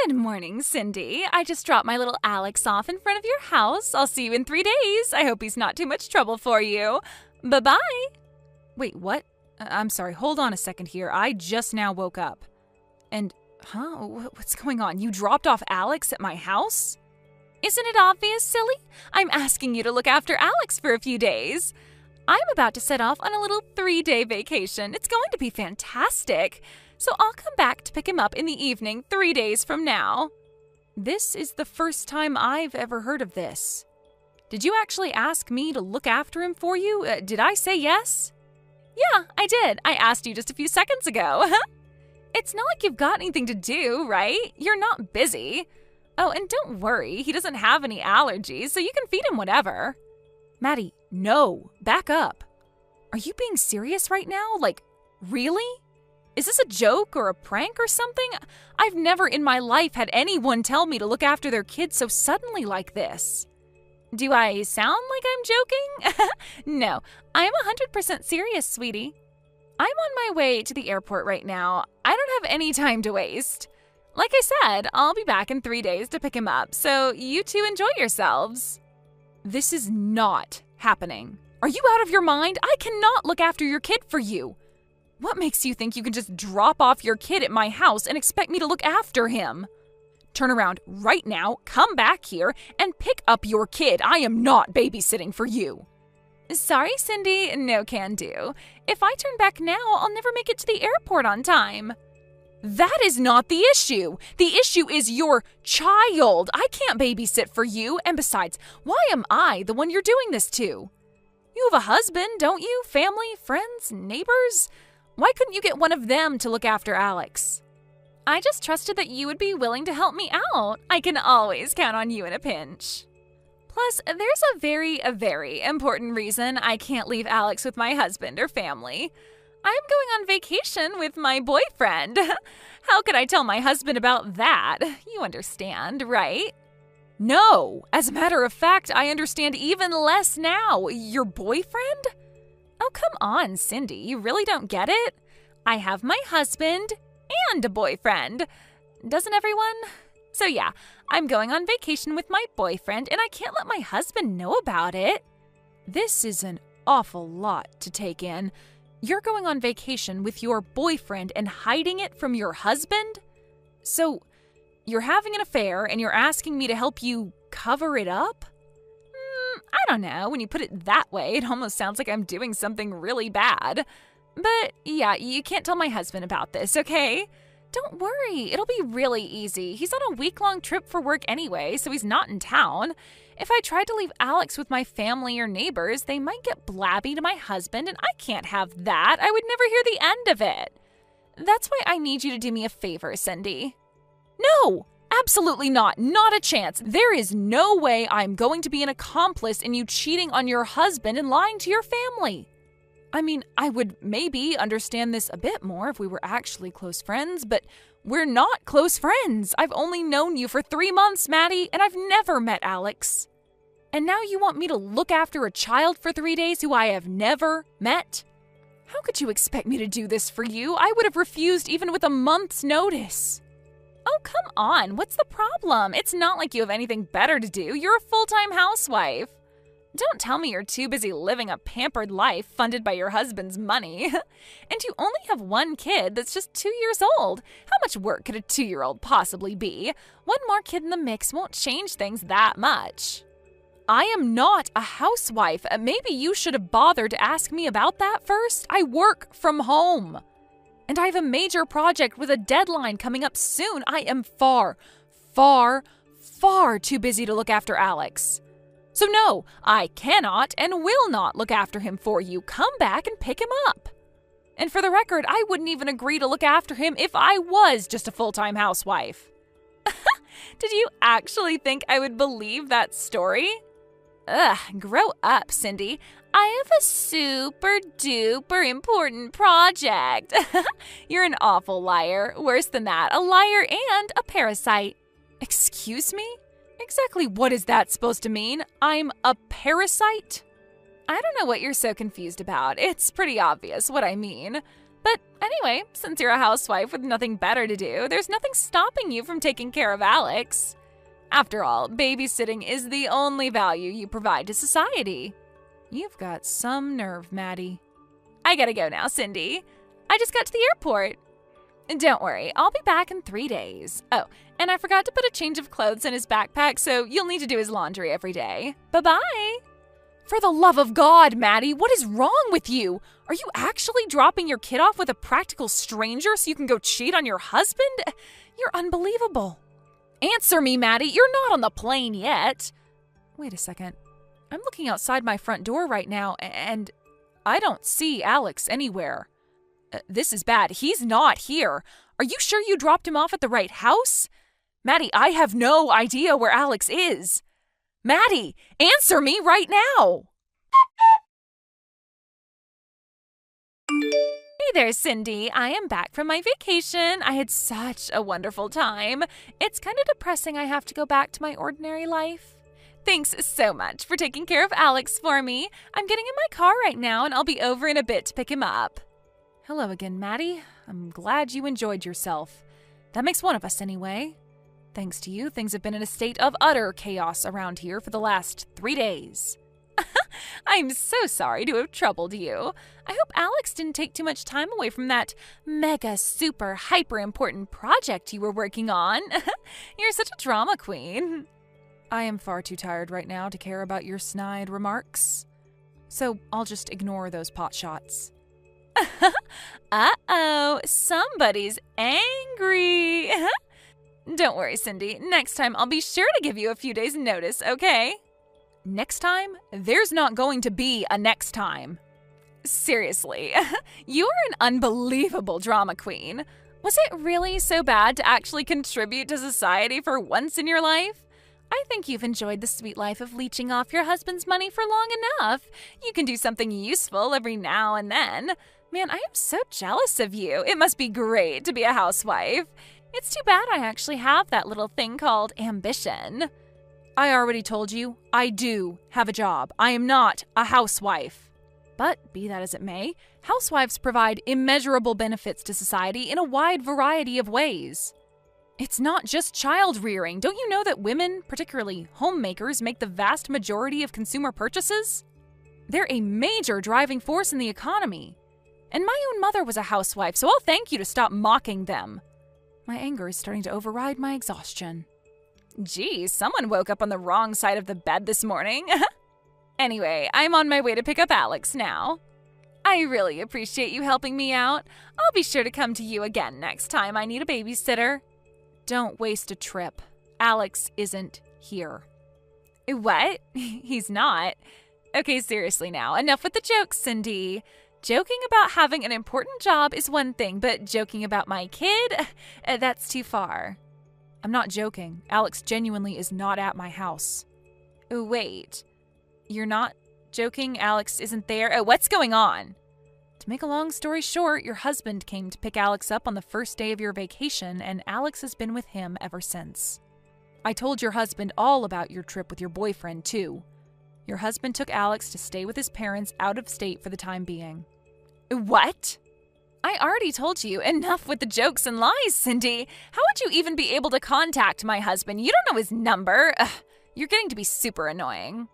Good morning, Cindy. I just dropped my little Alex off in front of your house. I'll see you in 3 days. I hope he's not too much trouble for you. Bye-bye. Wait, what? I'm sorry, hold on a second here. I just now woke up. What's going on? You dropped off Alex at my house? Isn't it obvious, silly? I'm asking you to look after Alex for a few days. I'm about to set off on a little 3-day vacation. It's going to be fantastic. So I'll come back to pick him up in the evening 3 days from now. This is the first time I've ever heard of this. Did you actually ask me to look after him for you? Did I say yes? Yeah, I did. I asked you just a few seconds ago. It's not like you've got anything to do, right? You're not busy. Oh, and don't worry, he doesn't have any allergies, so you can feed him whatever. Maddie, no, back up. Are you being serious right now? Like, really? Is this a joke or a prank or something? I've never in my life had anyone tell me to look after their kids so suddenly like this. Do I sound like I'm joking? No, I'm 100% serious, sweetie. I'm on my way to the airport right now. I don't have any time to waste. Like I said, I'll be back in 3 days to pick him up, so you two enjoy yourselves. This is not happening. Are you out of your mind? I cannot look after your kid for you. What makes you think you can just drop off your kid at my house and expect me to look after him? Turn around right now, come back here, and pick up your kid. I am not babysitting for you. Sorry, Cindy, no can do. If I turn back now, I'll never make it to the airport on time. That is not the issue. The issue is your child. I can't babysit for you, and besides, why am I the one you're doing this to? You have a husband, don't you? Family, friends, neighbors? Why couldn't you get one of them to look after Alex? I just trusted that you would be willing to help me out. I can always count on you in a pinch. Plus, there's a very important reason I can't leave Alex with my husband or family. I'm going on vacation with my boyfriend. How could I tell my husband about that? You understand, right? No, as a matter of fact, I understand even less now. Your boyfriend? Oh, come on, Cindy, you really don't get it? I have my husband and a boyfriend. Doesn't everyone? So yeah, I'm going on vacation with my boyfriend and I can't let my husband know about it. This is an awful lot to take in. You're going on vacation with your boyfriend and hiding it from your husband? So, you're having an affair and you're asking me to help you cover it up? I don't know. When you put it that way, it almost sounds like I'm doing something really bad. But yeah, you can't tell my husband about this, okay? Don't worry, it'll be really easy. He's on a week-long trip for work anyway, so he's not in town. If I tried to leave Alex with my family or neighbors, they might get blabby to my husband, and I can't have that. I would never hear the end of it. That's why I need you to do me a favor, Cindy. No, absolutely not. Not a chance. There is no way I'm going to be an accomplice in you cheating on your husband and lying to your family. I mean, I would maybe understand this a bit more if we were actually close friends, but we're not close friends. I've only known you for 3 months, Maddie, and I've never met Alex. And now you want me to look after a child for 3 days who I have never met? How could you expect me to do this for you? I would have refused even with a month's notice. Oh, come on. What's the problem? It's not like you have anything better to do. You're a full-time housewife. Don't tell me you're too busy living a pampered life funded by your husband's money. And you only have one kid that's just 2 years old. How much work could a 2-year-old possibly be? One more kid in the mix won't change things that much. I am not a housewife. Maybe you should have bothered to ask me about that first. I work from home. And I have a major project with a deadline coming up soon. I am far too busy to look after Alex. So no, I cannot and will not look after him for you. Come back and pick him up. And for the record, I wouldn't even agree to look after him if I was just a full-time housewife. Did you actually think I would believe that story? Ugh, grow up, Cindy. I have a super-duper important project. You're an awful liar. Worse than that, a liar and a parasite. Excuse me? Exactly what is that supposed to mean? I'm a parasite? I don't know what you're so confused about. It's pretty obvious what I mean. But anyway, since you're a housewife with nothing better to do, there's nothing stopping you from taking care of Alex. After all, babysitting is the only value you provide to society. You've got some nerve, Maddie. I gotta go now, Cindy. I just got to the airport. Don't worry, I'll be back in 3 days. Oh, and I forgot to put a change of clothes in his backpack, so you'll need to do his laundry every day. Bye-bye. For the love of God, Maddie, what is wrong with you? Are you actually dropping your kid off with a practical stranger so you can go cheat on your husband? You're unbelievable. Answer me, Maddie. You're not on the plane yet. Wait a second. I'm looking outside my front door right now, and I don't see Alex anywhere. This is bad. He's not here. Are you sure you dropped him off at the right house? Maddie, I have no idea where Alex is. Maddie, answer me right now. Hey there, Cindy. I am back from my vacation. I had such a wonderful time. It's kind of depressing I have to go back to my ordinary life. Thanks so much for taking care of Alex for me. I'm getting in my car right now, and I'll be over in a bit to pick him up. Hello again, Maddie. I'm glad you enjoyed yourself. That makes one of us anyway. Thanks to you, things have been in a state of utter chaos around here for the last 3 days. I'm so sorry to have troubled you. I hope Alex didn't take too much time away from that mega super hyper important project you were working on. You're such a drama queen. I am far too tired right now to care about your snide remarks. So I'll just ignore those pot shots. Uh-oh, somebody's angry. Don't worry, Cindy. Next time I'll be sure to give you a few days' notice, okay? Next time? There's not going to be a next time. Seriously, you're an unbelievable drama queen. Was it really so bad to actually contribute to society for once in your life? I think you've enjoyed the sweet life of leeching off your husband's money for long enough. You can do something useful every now and then. Man, I am so jealous of you. It must be great to be a housewife. It's too bad I actually have that little thing called ambition. I already told you, I do have a job. I am not a housewife. But be that as it may, housewives provide immeasurable benefits to society in a wide variety of ways. It's not just child rearing. Don't you know that women, particularly homemakers, make the vast majority of consumer purchases? They're a major driving force in the economy. And my own mother was a housewife, so I'll thank you to stop mocking them. My anger is starting to override my exhaustion. Geez, someone woke up on the wrong side of the bed this morning. Anyway, I'm on my way to pick up Alex now. I really appreciate you helping me out. I'll be sure to come to you again next time I need a babysitter. Don't waste a trip. Alex isn't here. What? He's not? Okay, seriously now. Enough with the jokes, Cindy. Joking about having an important job is one thing, but joking about my kid? That's too far. I'm not joking. Alex genuinely is not at my house. Wait. You're not joking? Alex isn't there? What's going on? To make a long story short, your husband came to pick Alex up on the first day of your vacation, and Alex has been with him ever since. I told your husband all about your trip with your boyfriend, too. Your husband took Alex to stay with his parents out of state for the time being. What? I already told you. Enough with the jokes and lies, Cindy. How would you even be able to contact my husband? You don't know his number. Ugh, you're getting to be super annoying.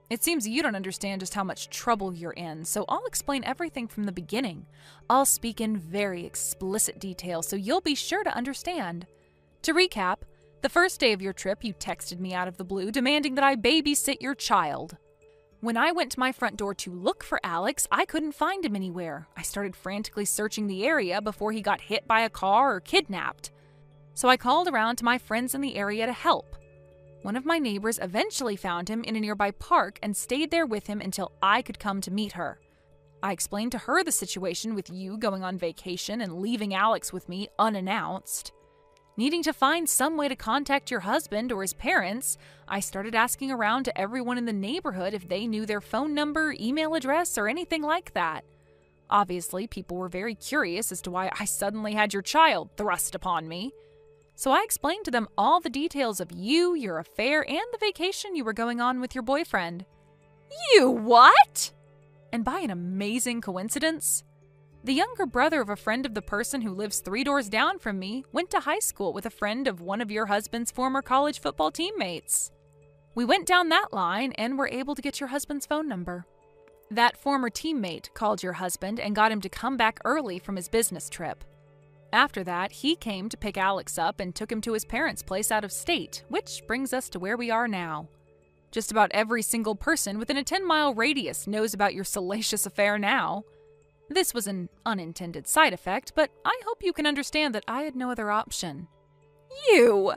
It seems you don't understand just how much trouble you're in, so I'll explain everything from the beginning. I'll speak in very explicit detail so you'll be sure to understand. To recap, the first day of your trip, you texted me out of the blue demanding that I babysit your child. When I went to my front door to look for Alex, I couldn't find him anywhere. I started frantically searching the area before he got hit by a car or kidnapped. So I called around to my friends in the area to help. One of my neighbors eventually found him in a nearby park and stayed there with him until I could come to meet her. I explained to her the situation with you going on vacation and leaving Alex with me unannounced. Needing to find some way to contact your husband or his parents, I started asking around to everyone in the neighborhood if they knew their phone number, email address, or anything like that. Obviously, people were very curious as to why I suddenly had your child thrust upon me. So I explained to them all the details of you, your affair, and the vacation you were going on with your boyfriend. You what? And by an amazing coincidence, The younger brother of a friend of the person who lives 3 doors down from me went to high school with a friend of one of your husband's former college football teammates. We went down that line and were able to get your husband's phone number. That former teammate called your husband and got him to come back early from his business trip. After that, he came to pick Alex up and took him to his parents' place out of state, which brings us to where we are now. Just about every single person within a 10-mile radius knows about your salacious affair now. This was an unintended side effect, but I hope you can understand that I had no other option. You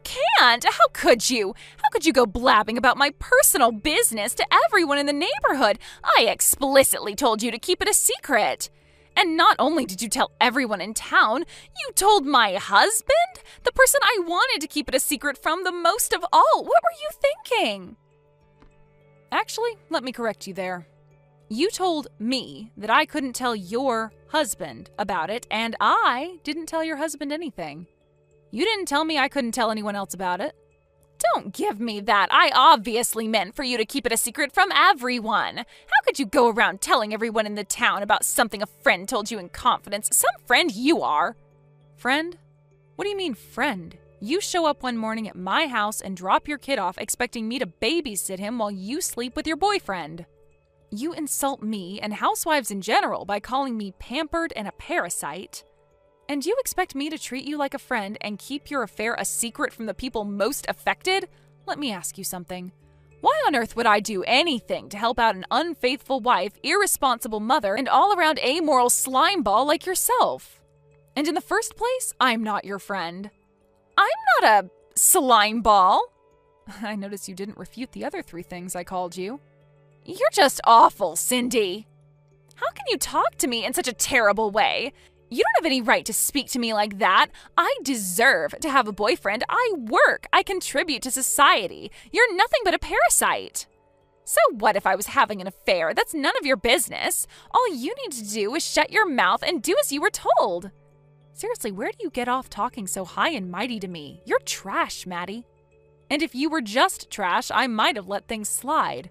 can't! How could you? How could you go blabbing about my personal business to everyone in the neighborhood? I explicitly told you to keep it a secret. And not only did you tell everyone in town, you told my husband? The person I wanted to keep it a secret from the most of all. What were you thinking? Actually, let me correct you there. You told me that I couldn't tell your husband about it, and I didn't tell your husband anything. You didn't tell me I couldn't tell anyone else about it. Don't give me that. I obviously meant for you to keep it a secret from everyone. How could you go around telling everyone in the town about something a friend told you in confidence? Some friend you are. Friend? What do you mean, friend? You show up one morning at my house and drop your kid off expecting me to babysit him while you sleep with your boyfriend. You insult me and housewives in general by calling me pampered and a parasite. And you expect me to treat you like a friend and keep your affair a secret from the people most affected? Let me ask you something. Why on earth would I do anything to help out an unfaithful wife, irresponsible mother, and all-around amoral slimeball like yourself? And in the first place, I'm not your friend. I'm not a slimeball. I notice you didn't refute the other 3 things I called you. You're just awful, Cindy. How can you talk to me in such a terrible way? You don't have any right to speak to me like that. I deserve to have a boyfriend. I work. I contribute to society. You're nothing but a parasite. So what if I was having an affair? That's none of your business. All you need to do is shut your mouth and do as you were told. Seriously, where do you get off talking so high and mighty to me? You're trash, Maddie. And if you were just trash, I might have let things slide.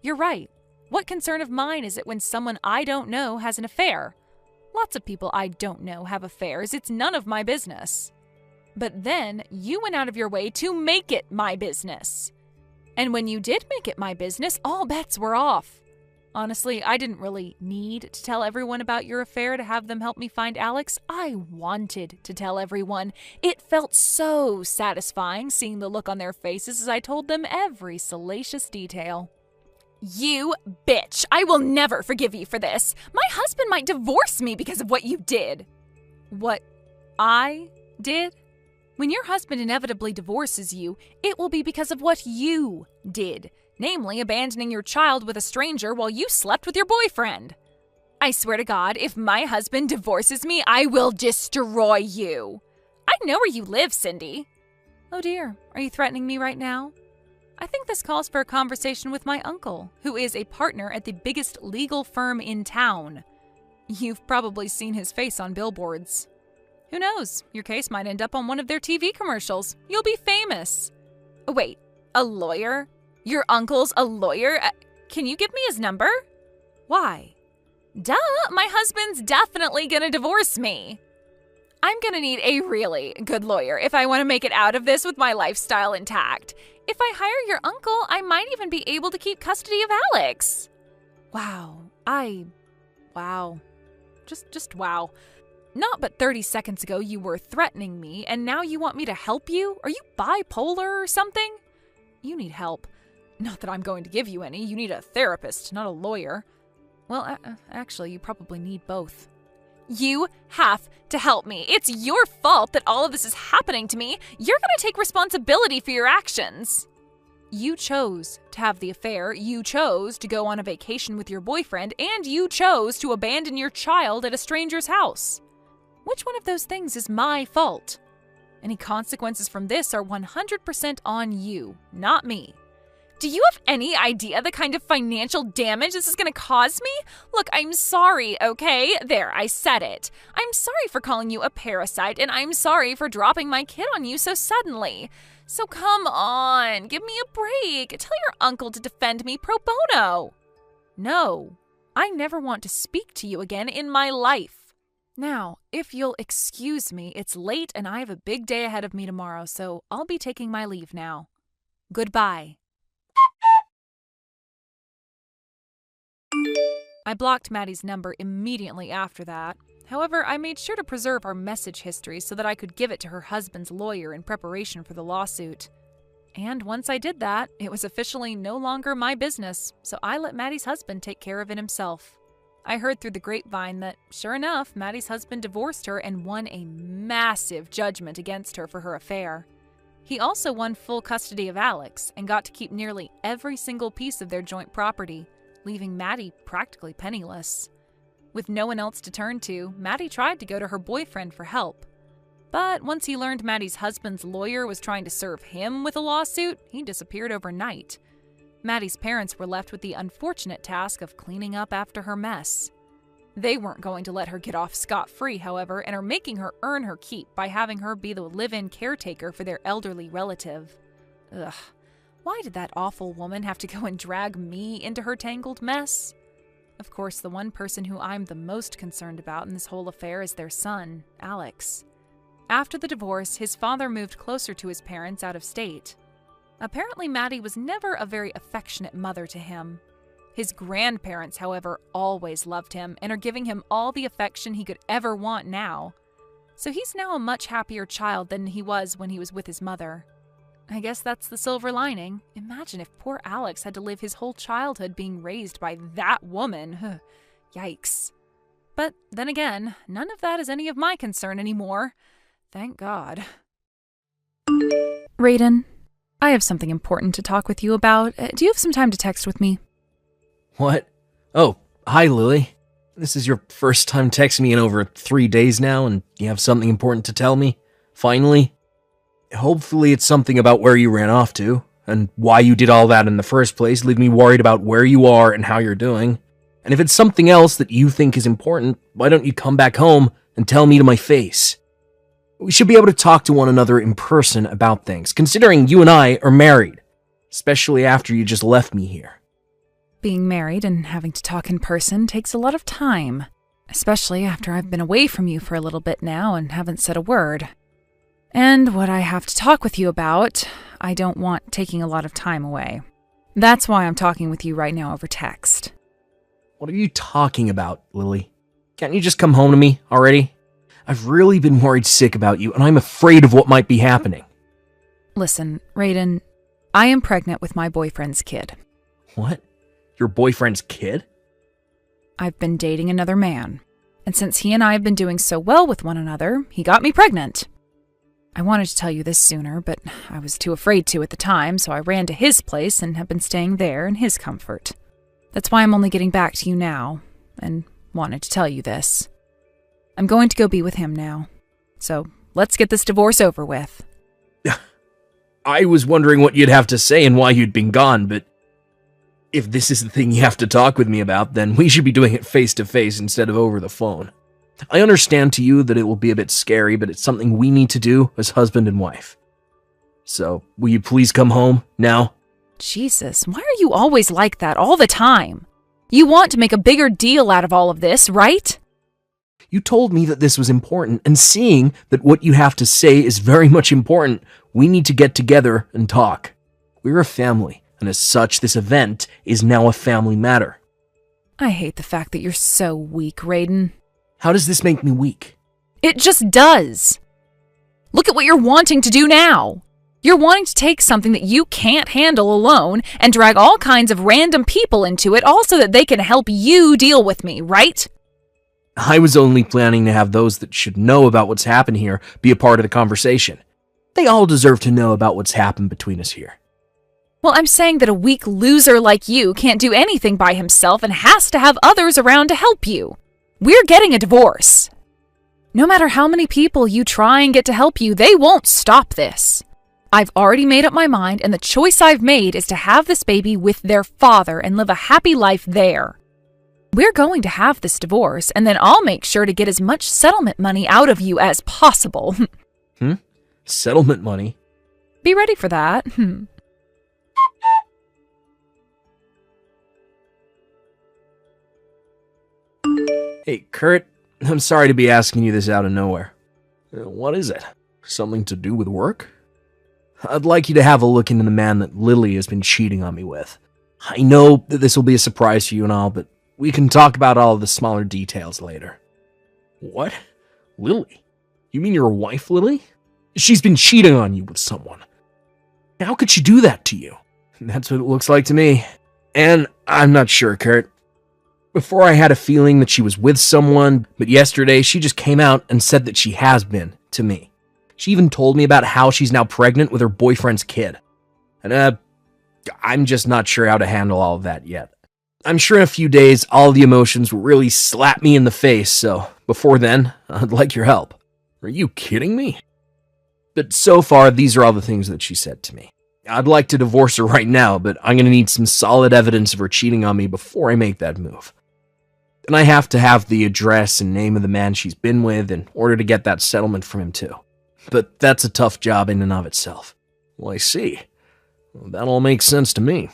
You're right. What concern of mine is it when someone I don't know has an affair? Lots of people I don't know have affairs. It's none of my business. But then you went out of your way to make it my business. And when you did make it my business, all bets were off. Honestly, I didn't really need to tell everyone about your affair to have them help me find Alex. I wanted to tell everyone. It felt so satisfying seeing the look on their faces as I told them every salacious detail. You bitch! I will never forgive you for this. My husband might divorce me because of what you did. What I did? When your husband inevitably divorces you, it will be because of what you did, namely abandoning your child with a stranger while you slept with your boyfriend. I swear to God, if my husband divorces me, I will destroy you. I know where you live, Cindy. Oh dear, are you threatening me right now? I think this calls for a conversation with my uncle, who is a partner at the biggest legal firm in town. You've probably seen his face on billboards. Who knows? Your case might end up on one of their TV commercials. You'll be famous. Wait, a lawyer? Your uncle's a lawyer? Can you give me his number? Why? Duh, my husband's definitely gonna divorce me. I'm gonna need a really good lawyer if I want to make it out of this with my lifestyle intact. If I hire your uncle, I might even be able to keep custody of Alex. Wow. Just wow. Not but 30 seconds ago you were threatening me, and now you want me to help you? Are you bipolar or something? You need help. Not that I'm going to give you any. You need a therapist, not a lawyer. Well, actually, you probably need both. You have to help me. It's your fault that all of this is happening to me. You're going to take responsibility for your actions. You chose to have the affair, you chose to go on a vacation with your boyfriend, and you chose to abandon your child at a stranger's house. Which one of those things is my fault? Any consequences from this are 100% on you, not me. Do you have any idea the kind of financial damage this is going to cause me? Look, I'm sorry, okay? There, I said it. I'm sorry for calling you a parasite, and I'm sorry for dropping my kid on you so suddenly. So come on, give me a break. Tell your uncle to defend me pro bono. No, I never want to speak to you again in my life. Now, if you'll excuse me, it's late and I have a big day ahead of me tomorrow, so I'll be taking my leave now. Goodbye. I blocked Maddie's number immediately after that. However, I made sure to preserve our message history so that I could give it to her husband's lawyer in preparation for the lawsuit. And once I did that, it was officially no longer my business, so I let Maddie's husband take care of it himself. I heard through the grapevine that, sure enough, Maddie's husband divorced her and won a massive judgment against her for her affair. He also won full custody of Alex and got to keep nearly every single piece of their joint property, leaving Maddie practically penniless. With no one else to turn to, Maddie tried to go to her boyfriend for help. But once he learned Maddie's husband's lawyer was trying to serve him with a lawsuit, he disappeared overnight. Maddie's parents were left with the unfortunate task of cleaning up after her mess. They weren't going to let her get off scot-free, however, and are making her earn her keep by having her be the live-in caretaker for their elderly relative. Ugh, why did that awful woman have to go and drag me into her tangled mess? Of course, the one person who I'm the most concerned about in this whole affair is their son, Alex. After the divorce, his father moved closer to his parents out of state. Apparently, Maddie was never a very affectionate mother to him. His grandparents, however, always loved him and are giving him all the affection he could ever want now. So he's now a much happier child than he was when he was with his mother. I guess that's the silver lining. Imagine if poor Alex had to live his whole childhood being raised by that woman. Yikes. But then again, none of that is any of my concern anymore. Thank God. Raiden, I have something important to talk with you about. Do you have some time to text with me? What? Oh, hi, Lily. This is your first time texting me in over 3 days now, and you have something important to tell me? Finally? Hopefully it's something about where you ran off to, and why you did all that in the first place, leave me worried about where you are and how you're doing. And if it's something else that you think is important, why don't you come back home and tell me to my face? We should be able to talk to one another in person about things, considering you and I are married, especially after you just left me here. Being married and having to talk in person takes a lot of time, especially after I've been away from you for a little bit now and haven't said a word. And what I have to talk with you about, I don't want taking a lot of time away. That's why I'm talking with you right now over text. What are you talking about, Lily? Can't you just come home to me already? I've really been worried sick about you, and I'm afraid of what might be happening. Listen, Raiden, I am pregnant with my boyfriend's kid. What? Your boyfriend's kid? I've been dating another man, and since he and I have been doing so well with one another, he got me pregnant. I wanted to tell you this sooner, but I was too afraid to at the time, so I ran to his place and have been staying there in his comfort. That's why I'm only getting back to you now, and wanted to tell you this. I'm going to go be with him now, so let's get this divorce over with. I was wondering what you'd have to say and why you'd been gone, but if this is the thing you have to talk with me about, then we should be doing it face-to-face instead of over the phone. I understand to you that it will be a bit scary, but it's something we need to do as husband and wife. So, will you please come home now? Jesus, why are you always like that all the time? You want to make a bigger deal out of all of this, right? You told me that this was important, and seeing that what you have to say is very much important, we need to get together and talk. We're a family, and as such, this event is now a family matter. I hate the fact that you're so weak, Raiden. How does this make me weak? It just does. Look at what you're wanting to do now. You're wanting to take something that you can't handle alone and drag all kinds of random people into it all so that they can help you deal with me, right? I was only planning to have those that should know about what's happened here be a part of the conversation. They all deserve to know about what's happened between us here. Well, I'm saying that a weak loser like you can't do anything by himself and has to have others around to help you. We're getting a divorce. No matter how many people you try and get to help you, they won't stop this. I've already made up my mind, and the choice I've made is to have this baby with their father and live a happy life there. We're going to have this divorce, and then I'll make sure to get as much settlement money out of you as possible. Settlement money? Be ready for that. Hey, Kurt, I'm sorry to be asking you this out of nowhere. What is it? Something to do with work? I'd like you to have a look into the man that Lily has been cheating on me with. I know that this will be a surprise for you and all, but we can talk about all of the smaller details later. What? Lily? You mean your wife, Lily? She's been cheating on you with someone. How could she do that to you? That's what it looks like to me. And I'm not sure, Kurt. Before I had a feeling that she was with someone, but yesterday she just came out and said that she has been to me. She even told me about how she's now pregnant with her boyfriend's kid. And I'm just not sure how to handle all of that yet. I'm sure in a few days all the emotions will really slap me in the face, so before then, I'd like your help. Are you kidding me? But so far, these are all the things that she said to me. I'd like to divorce her right now, but I'm going to need some solid evidence of her cheating on me before I make that move. And I have to have the address and name of the man she's been with in order to get that settlement from him too. But that's a tough job in and of itself. Well, I see. Well, that all makes sense to me.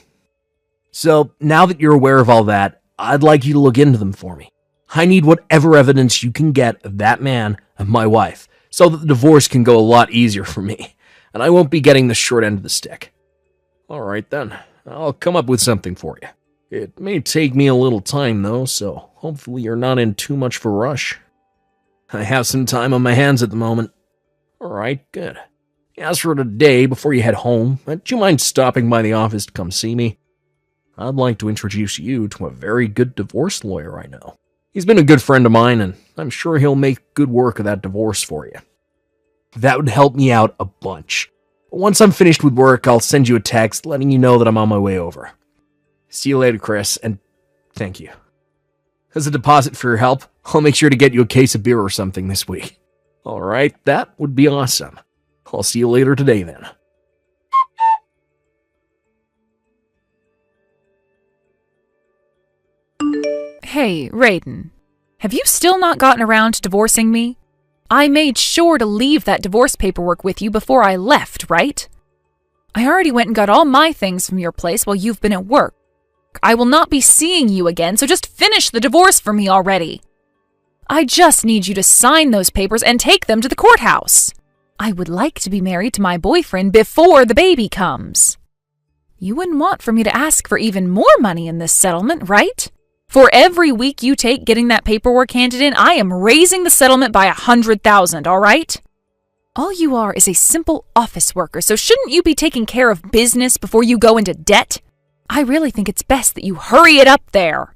So, now that you're aware of all that, I'd like you to look into them for me. I need whatever evidence you can get of that man and my wife, so that the divorce can go a lot easier for me, and I won't be getting the short end of the stick. Alright then, I'll come up with something for you. It may take me a little time though, so hopefully you're not in too much of a rush. I have some time on my hands at the moment. Alright, good. As for today, before you head home, would you mind stopping by the office to come see me? I'd like to introduce you to a very good divorce lawyer I know. He's been a good friend of mine, and I'm sure he'll make good work of that divorce for you. That would help me out a bunch. Once I'm finished with work, I'll send you a text letting you know that I'm on my way over. See you later, Chris, and thank you. As a deposit for your help, I'll make sure to get you a case of beer or something this week. Alright, that would be awesome. I'll see you later today then. Hey, Raiden. Have you still not gotten around to divorcing me? I made sure to leave that divorce paperwork with you before I left, right? I already went and got all my things from your place while you've been at work. I will not be seeing you again, so just finish the divorce for me already. I just need you to sign those papers and take them to the courthouse. I would like to be married to my boyfriend before the baby comes. You wouldn't want for me to ask for even more money in this settlement, right? For every week you take getting that paperwork handed in, I am raising the settlement by $100,000, all right? All you are is a simple office worker, so shouldn't you be taking care of business before you go into debt? I really think it's best that you hurry it up there.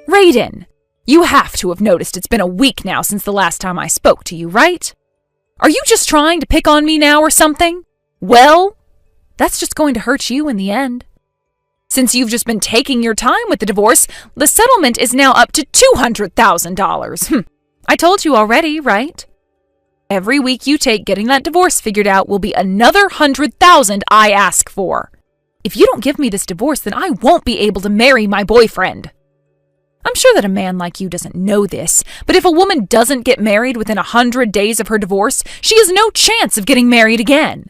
Raiden, you have to have noticed it's been a week now since the last time I spoke to you, right? Are you just trying to pick on me now or something? Well, that's just going to hurt you in the end. Since you've just been taking your time with the divorce, the settlement is now up to $200,000. I told you already, right? Every week you take getting that divorce figured out will be another $100,000 I ask for. If you don't give me this divorce, then I won't be able to marry my boyfriend. I'm sure that a man like you doesn't know this, but if a woman doesn't get married within 100 days of her divorce, she has no chance of getting married again.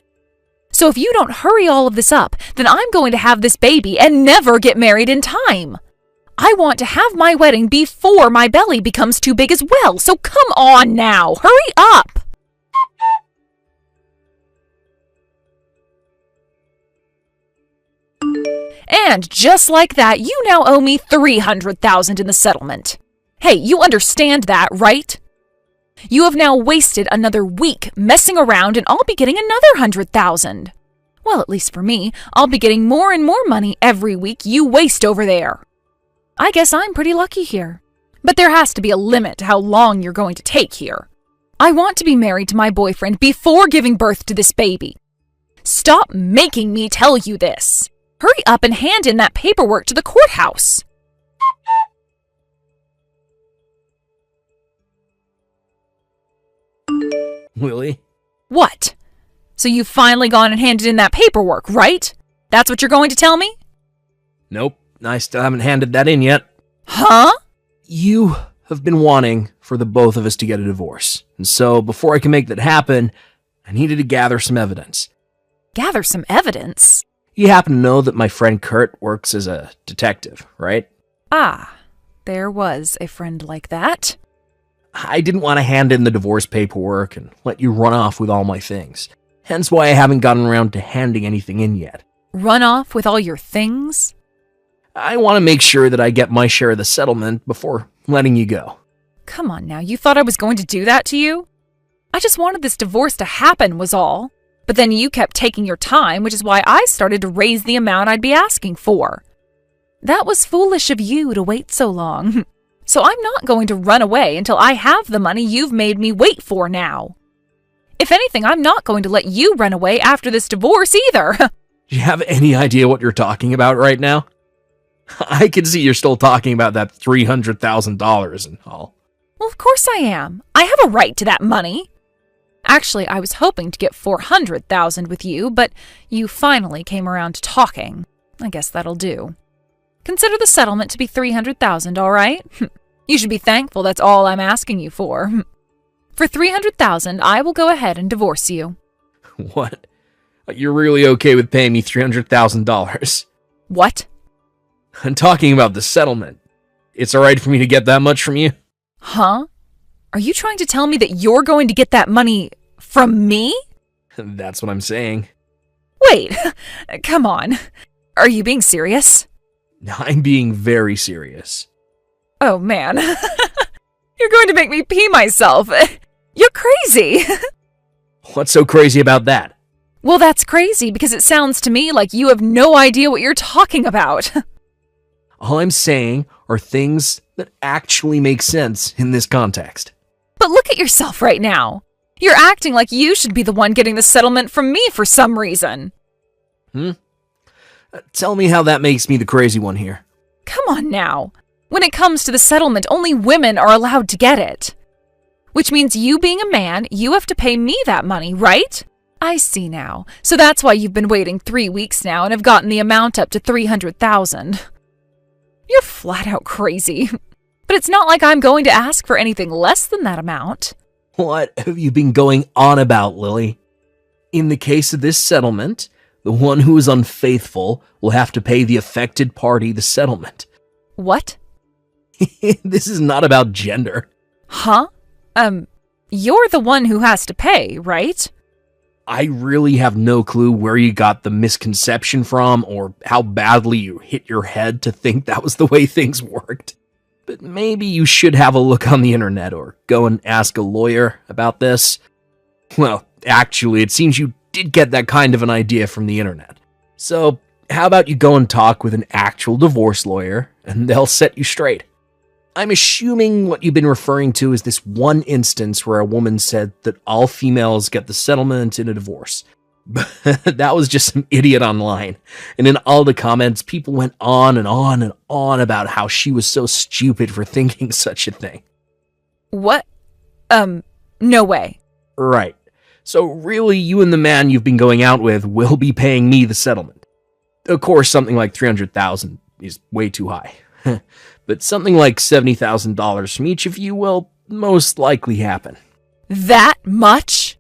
So if you don't hurry all of this up, then I'm going to have this baby and never get married in time. I want to have my wedding before my belly becomes too big as well, so come on now, hurry up! And just like that, you now owe me $300,000 in the settlement. Hey, you understand that, right? You have now wasted another week messing around and I'll be getting another $100,000. Well, at least for me, I'll be getting more and more money every week you waste over there. I guess I'm pretty lucky here. But there has to be a limit to how long you're going to take here. I want to be married to my boyfriend before giving birth to this baby. Stop making me tell you this. Hurry up and hand in that paperwork to the courthouse. Lily? What? So you've finally gone and handed in that paperwork, right? That's what you're going to tell me? Nope, I still haven't handed that in yet. Huh? You have been wanting for the both of us to get a divorce. And so, before I can make that happen, I needed to gather some evidence. Gather some evidence? You happen to know that my friend Kurt works as a detective, right? Ah, there was a friend like that. I didn't want to hand in the divorce paperwork and let you run off with all my things. Hence why I haven't gotten around to handing anything in yet. Run off with all your things? I want to make sure that I get my share of the settlement before letting you go. Come on now, you thought I was going to do that to you? I just wanted this divorce to happen was all. But then you kept taking your time, which is why I started to raise the amount I'd be asking for. That was foolish of you to wait so long. So I'm not going to run away until I have the money you've made me wait for now. If anything, I'm not going to let you run away after this divorce either. Do you have any idea what you're talking about right now? I can see you're still talking about that $300,000 and all. Well, of course I am. I have a right to that money. Actually, I was hoping to get $400,000 with you, but you finally came around to talking. I guess that'll do. Consider the settlement to be $300,000, all right? You should be thankful that's all I'm asking you for. For $300,000, I will go ahead and divorce you. What? You're really okay with paying me $300,000? What? I'm talking about the settlement. It's all right for me to get that much from you? Huh? Are you trying to tell me that you're going to get that money from me? That's what I'm saying. Wait, come on. Are you being serious? I'm being very serious. Oh, man. You're going to make me pee myself. You're crazy. What's so crazy about that? Well, that's crazy because it sounds to me like you have no idea what you're talking about. All I'm saying are things that actually make sense in this context. But look at yourself right now. You're acting like you should be the one getting the settlement from me for some reason. Tell me how that makes me the crazy one here. Come on now. When it comes to the settlement, only women are allowed to get it. Which means you being a man, you have to pay me that money, right? I see now. So that's why you've been waiting 3 weeks now and have gotten the amount up to $300,000. You're flat out crazy. But it's not like I'm going to ask for anything less than that amount. What have you been going on about, Lily? In the case of this settlement, the one who is unfaithful will have to pay the affected party the settlement. What? This is not about gender. Huh? You're the one who has to pay, right? I really have no clue where you got the misconception from or how badly you hit your head to think that was the way things worked. But maybe you should have a look on the internet or go and ask a lawyer about this. Well, actually, it seems you did get that kind of an idea from the internet. So, how about you go and talk with an actual divorce lawyer, and they'll set you straight. I'm assuming what you've been referring to is this one instance where a woman said that all females get the settlement in a divorce. That was just some idiot online. And in all the comments, people went on and on and on about how she was so stupid for thinking such a thing. What? No way. Right. So really, you and the man you've been going out with will be paying me the settlement. Of course, something like $300,000 is way too high. But something like $70,000 from each of you will most likely happen. That much?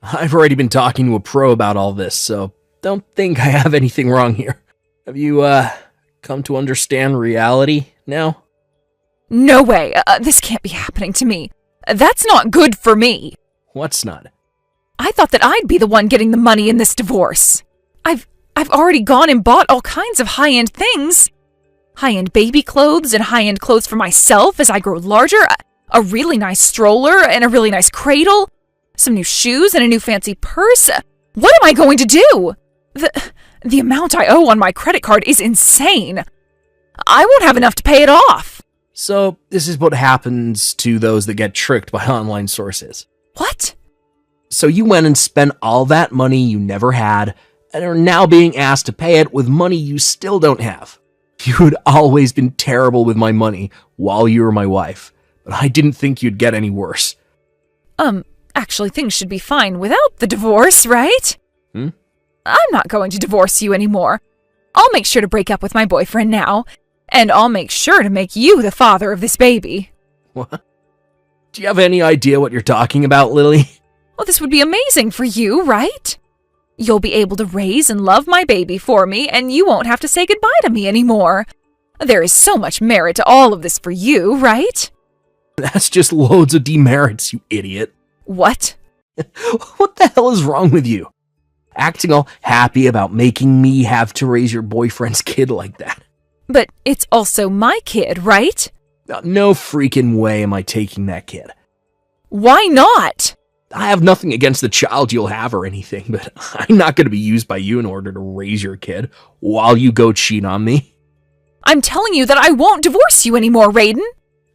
I've already been talking to a pro about all this, so don't think I have anything wrong here. Have you, come to understand reality now? No way. This can't be happening to me. That's not good for me. What's not? I thought that I'd be the one getting the money in this divorce. I've already gone and bought all kinds of high-end things. High-end baby clothes and high-end clothes for myself as I grow larger. A really nice stroller and a really nice cradle. Some new shoes and a new fancy purse. What am I going to do? The amount I owe on my credit card is insane. I won't have enough to pay it off. So, this is what happens to those that get tricked by online sources. What? So you went and spent all that money you never had, and are now being asked to pay it with money you still don't have. You had always been terrible with my money while you were my wife, but I didn't think you'd get any worse. Actually, things should be fine without the divorce, right? I'm not going to divorce you anymore. I'll make sure to break up with my boyfriend now, and I'll make sure to make you the father of this baby. What? Do you have any idea what you're talking about, Lily? Well, this would be amazing for you, right? You'll be able to raise and love my baby for me, and you won't have to say goodbye to me anymore. There is so much merit to all of this for you, right? That's just loads of demerits, you idiot. What? What the hell is wrong with you? Acting all happy about making me have to raise your boyfriend's kid like that. But it's also my kid, right? No freaking way am I taking that kid. Why not? I have nothing against the child you'll have or anything, but I'm not going to be used by you in order to raise your kid while you go cheat on me. I'm telling you that I won't divorce you anymore, Raiden.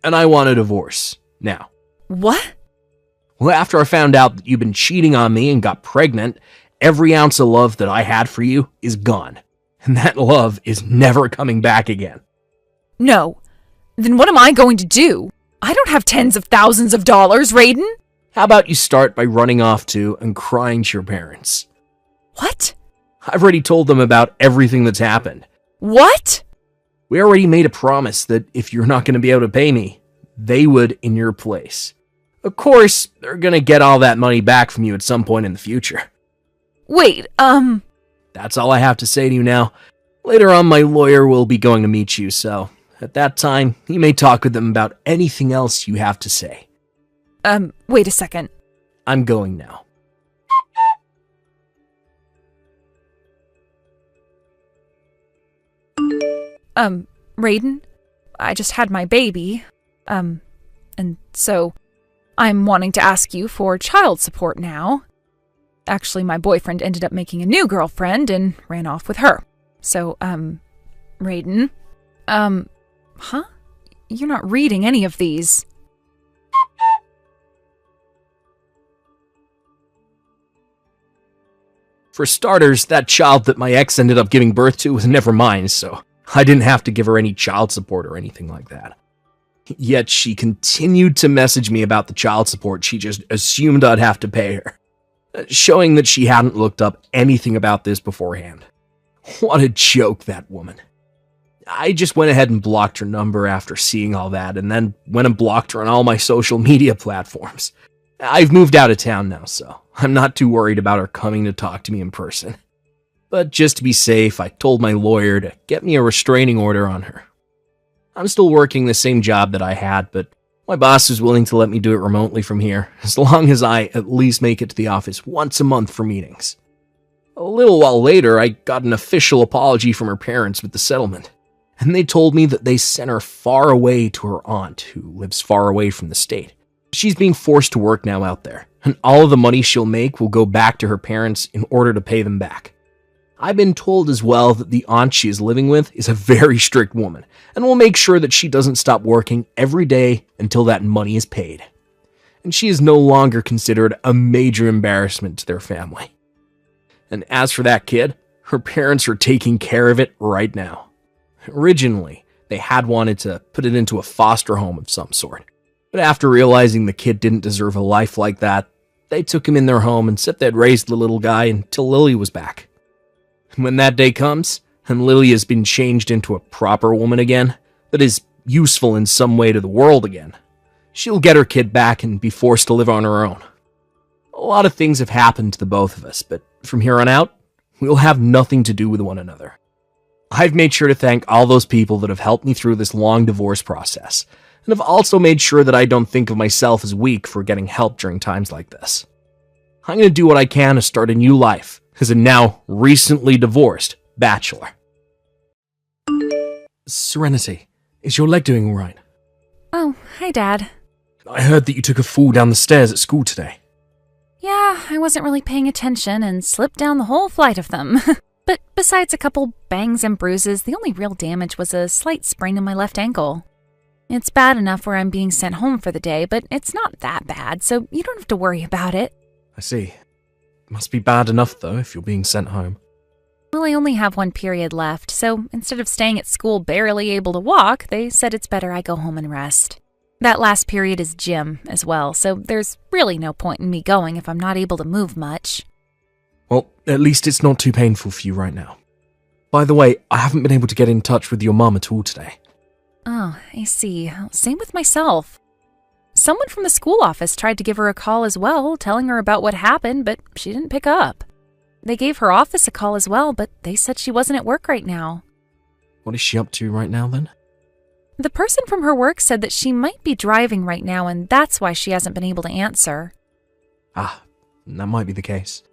And I want a divorce. Now. What? Well, after I found out that you've been cheating on me and got pregnant, every ounce of love that I had for you is gone. And that love is never coming back again. No. Then what am I going to do? I don't have tens of thousands of dollars, Raiden. How about you start by running off to and crying to your parents? What? I've already told them about everything that's happened. What? We already made a promise that if you're not going to be able to pay me, they would in your place. Of course, they're going to get all that money back from you at some point in the future. Wait, That's all I have to say to you now. Later on, my lawyer will be going to meet you, so at that time, you may talk with them about anything else you have to say. Wait a second. I'm going now. Raiden, I just had my baby, and so I'm wanting to ask you for child support now. Actually, my boyfriend ended up making a new girlfriend and ran off with her. So, Raiden, huh? You're not reading any of these. For starters, that child that my ex ended up giving birth to was never mine, so I didn't have to give her any child support or anything like that. Yet she continued to message me about the child support she just assumed I'd have to pay her, showing that she hadn't looked up anything about this beforehand. What a joke, that woman. I just went ahead and blocked her number after seeing all that, and then went and blocked her on all my social media platforms. I've moved out of town now, so I'm not too worried about her coming to talk to me in person. But just to be safe, I told my lawyer to get me a restraining order on her. I'm still working the same job that I had, but my boss is willing to let me do it remotely from here, as long as I at least make it to the office once a month for meetings. A little while later, I got an official apology from her parents with the settlement, and they told me that they sent her far away to her aunt, who lives far away from the state. She's being forced to work now out there, and all of the money she'll make will go back to her parents in order to pay them back. I've been told as well that the aunt she is living with is a very strict woman, and will make sure that she doesn't stop working every day until that money is paid. And she is no longer considered a major embarrassment to their family. And as for that kid, her parents are taking care of it right now. Originally, they had wanted to put it into a foster home of some sort, but after realizing the kid didn't deserve a life like that, they took him in their home and said they'd raise the little guy until Lily was back. And when that day comes, and Lily has been changed into a proper woman again, that is useful in some way to the world again, she'll get her kid back and be forced to live on her own. A lot of things have happened to the both of us, but from here on out, we'll have nothing to do with one another. I've made sure to thank all those people that have helped me through this long divorce process, and have also made sure that I don't think of myself as weak for getting help during times like this. I'm going to do what I can to start a new life as a now recently divorced bachelor. Serenity, is your leg doing all right? Oh, hi, Dad. I heard that you took a fall down the stairs at school today. Yeah, I wasn't really paying attention and slipped down the whole flight of them. But besides a couple bangs and bruises, the only real damage was a slight sprain in my left ankle. It's bad enough where I'm being sent home for the day, but it's not that bad, so you don't have to worry about it. I see. It must be bad enough, though, if you're being sent home. Well, I only have one period left, so instead of staying at school barely able to walk, they said it's better I go home and rest. That last period is gym as well, so there's really no point in me going if I'm not able to move much. Well, at least it's not too painful for you right now. By the way, I haven't been able to get in touch with your mum at all today. Oh, I see. Same with myself. Someone from the school office tried to give her a call as well, telling her about what happened, but she didn't pick up. They gave her office a call as well, but they said she wasn't at work right now. What is she up to right now, then? The person from her work said that she might be driving right now, and that's why she hasn't been able to answer. Ah, that might be the case.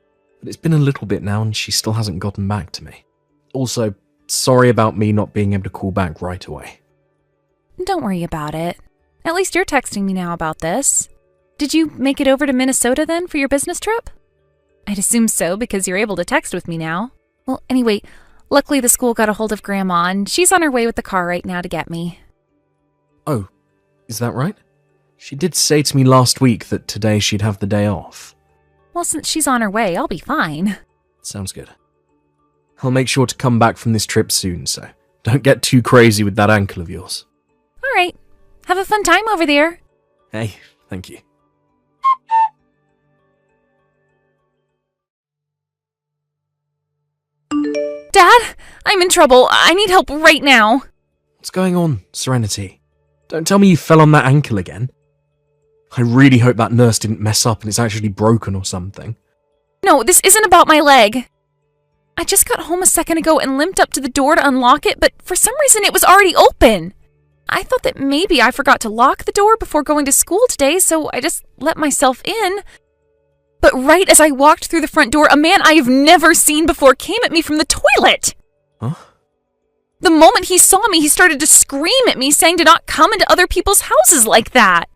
But it's been a little bit now, and she still hasn't gotten back to me. Also, sorry about me not being able to call back right away. Don't worry about it. At least you're texting me now about this. Did you make it over to Minnesota then for your business trip? I'd assume so, because you're able to text with me now. Well, anyway, luckily the school got a hold of Grandma, and she's on her way with the car right now to get me. Oh, is that right? She did say to me last week that today she'd have the day off. Well, since she's on her way, I'll be fine. Sounds good. I'll make sure to come back from this trip soon, so don't get too crazy with that ankle of yours. All right. Have a fun time over there. Hey, thank you. Dad, I'm in trouble. I need help right now. What's going on, Serenity? Don't tell me you fell on that ankle again. I really hope that nurse didn't mess up and it's actually broken or something. No, this isn't about my leg. I just got home a second ago and limped up to the door to unlock it, but for some reason it was already open. I thought that maybe I forgot to lock the door before going to school today, so I just let myself in. But right as I walked through the front door, a man I have never seen before came at me from the toilet. Huh? The moment he saw me, he started to scream at me, saying to not come into other people's houses like that.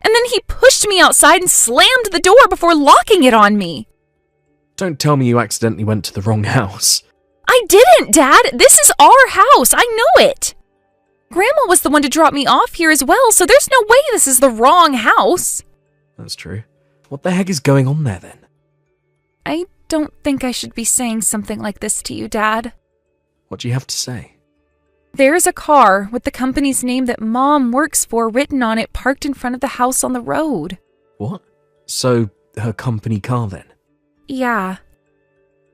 And then he pushed me outside and slammed the door before locking it on me. Don't tell me you accidentally went to the wrong house. I didn't, Dad. This is our house. I know it. Grandma was the one to drop me off here as well, so there's no way this is the wrong house. That's true. What the heck is going on there, then? I don't think I should be saying something like this to you, Dad. What do you have to say? There's a car with the company's name that Mom works for written on it parked in front of the house on the road. What? So, her company car, then? Yeah.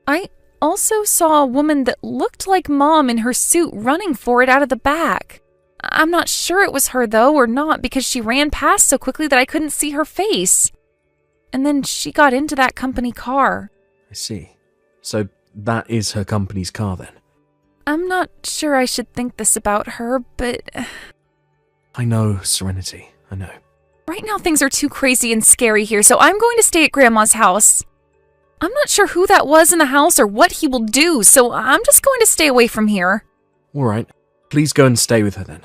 I also saw a woman that looked like Mom in her suit running for it out of the back. I'm not sure it was her, though, or not, because she ran past so quickly that I couldn't see her face. And then she got into that company car. I see. So, that is her company's car, then? I'm not sure I should think this about her, but... I know, Serenity. I know. Right now things are too crazy and scary here, so I'm going to stay at Grandma's house. I'm not sure who that was in the house or what he will do, so I'm just going to stay away from here. Alright. Please go and stay with her, then.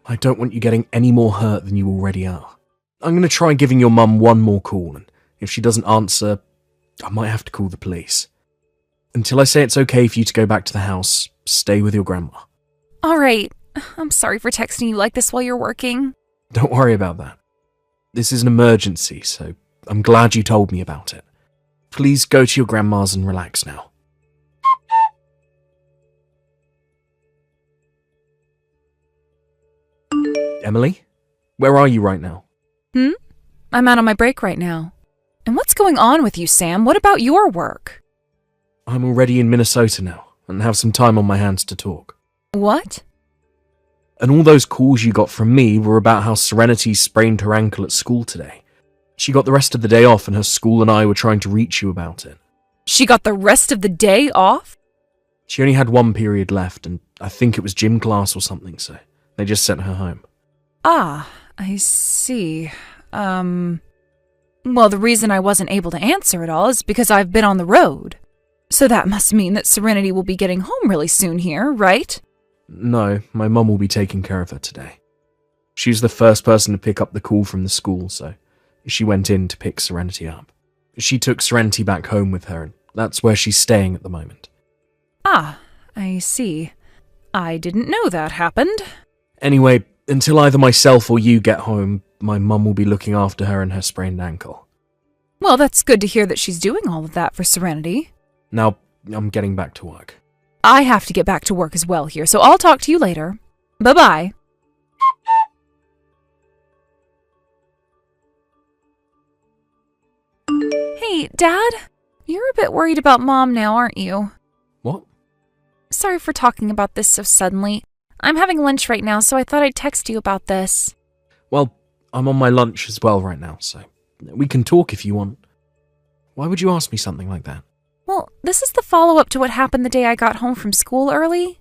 I don't want you getting any more hurt than you already are. I'm going to try giving your mum one more call, and if she doesn't answer, I might have to call the police. Until I say it's okay for you to go back to the house, stay with your grandma. All right. I'm sorry for texting you like this while you're working. Don't worry about that. This is an emergency, so I'm glad you told me about it. Please go to your grandma's and relax now. Emily? Where are you right now? I'm out on my break right now. And what's going on with you, Sam? What about your work? I'm already in Minnesota now, and have some time on my hands to talk. What? And all those calls you got from me were about how Serenity sprained her ankle at school today. She got the rest of the day off, and her school and I were trying to reach you about it. She got the rest of the day off? She only had one period left, and I think it was gym class or something, so they just sent her home. Ah, I see. Well, the reason I wasn't able to answer it all is because I've been on the road. So that must mean that Serenity will be getting home really soon here, right? No, my mum will be taking care of her today. She was the first person to pick up the call from the school, so she went in to pick Serenity up. She took Serenity back home with her, and that's where she's staying at the moment. Ah, I see. I didn't know that happened. Anyway, until either myself or you get home, my mum will be looking after her and her sprained ankle. Well, that's good to hear that she's doing all of that for Serenity. Now, I'm getting back to work. I have to get back to work as well here, so I'll talk to you later. Bye-bye. Hey, Dad? You're a bit worried about Mom now, aren't you? What? Sorry for talking about this so suddenly. I'm having lunch right now, so I thought I'd text you about this. Well, I'm on my lunch as well right now, so we can talk if you want. Why would you ask me something like that? Well, Well, this is the follow-up to what happened the day I got home from school early.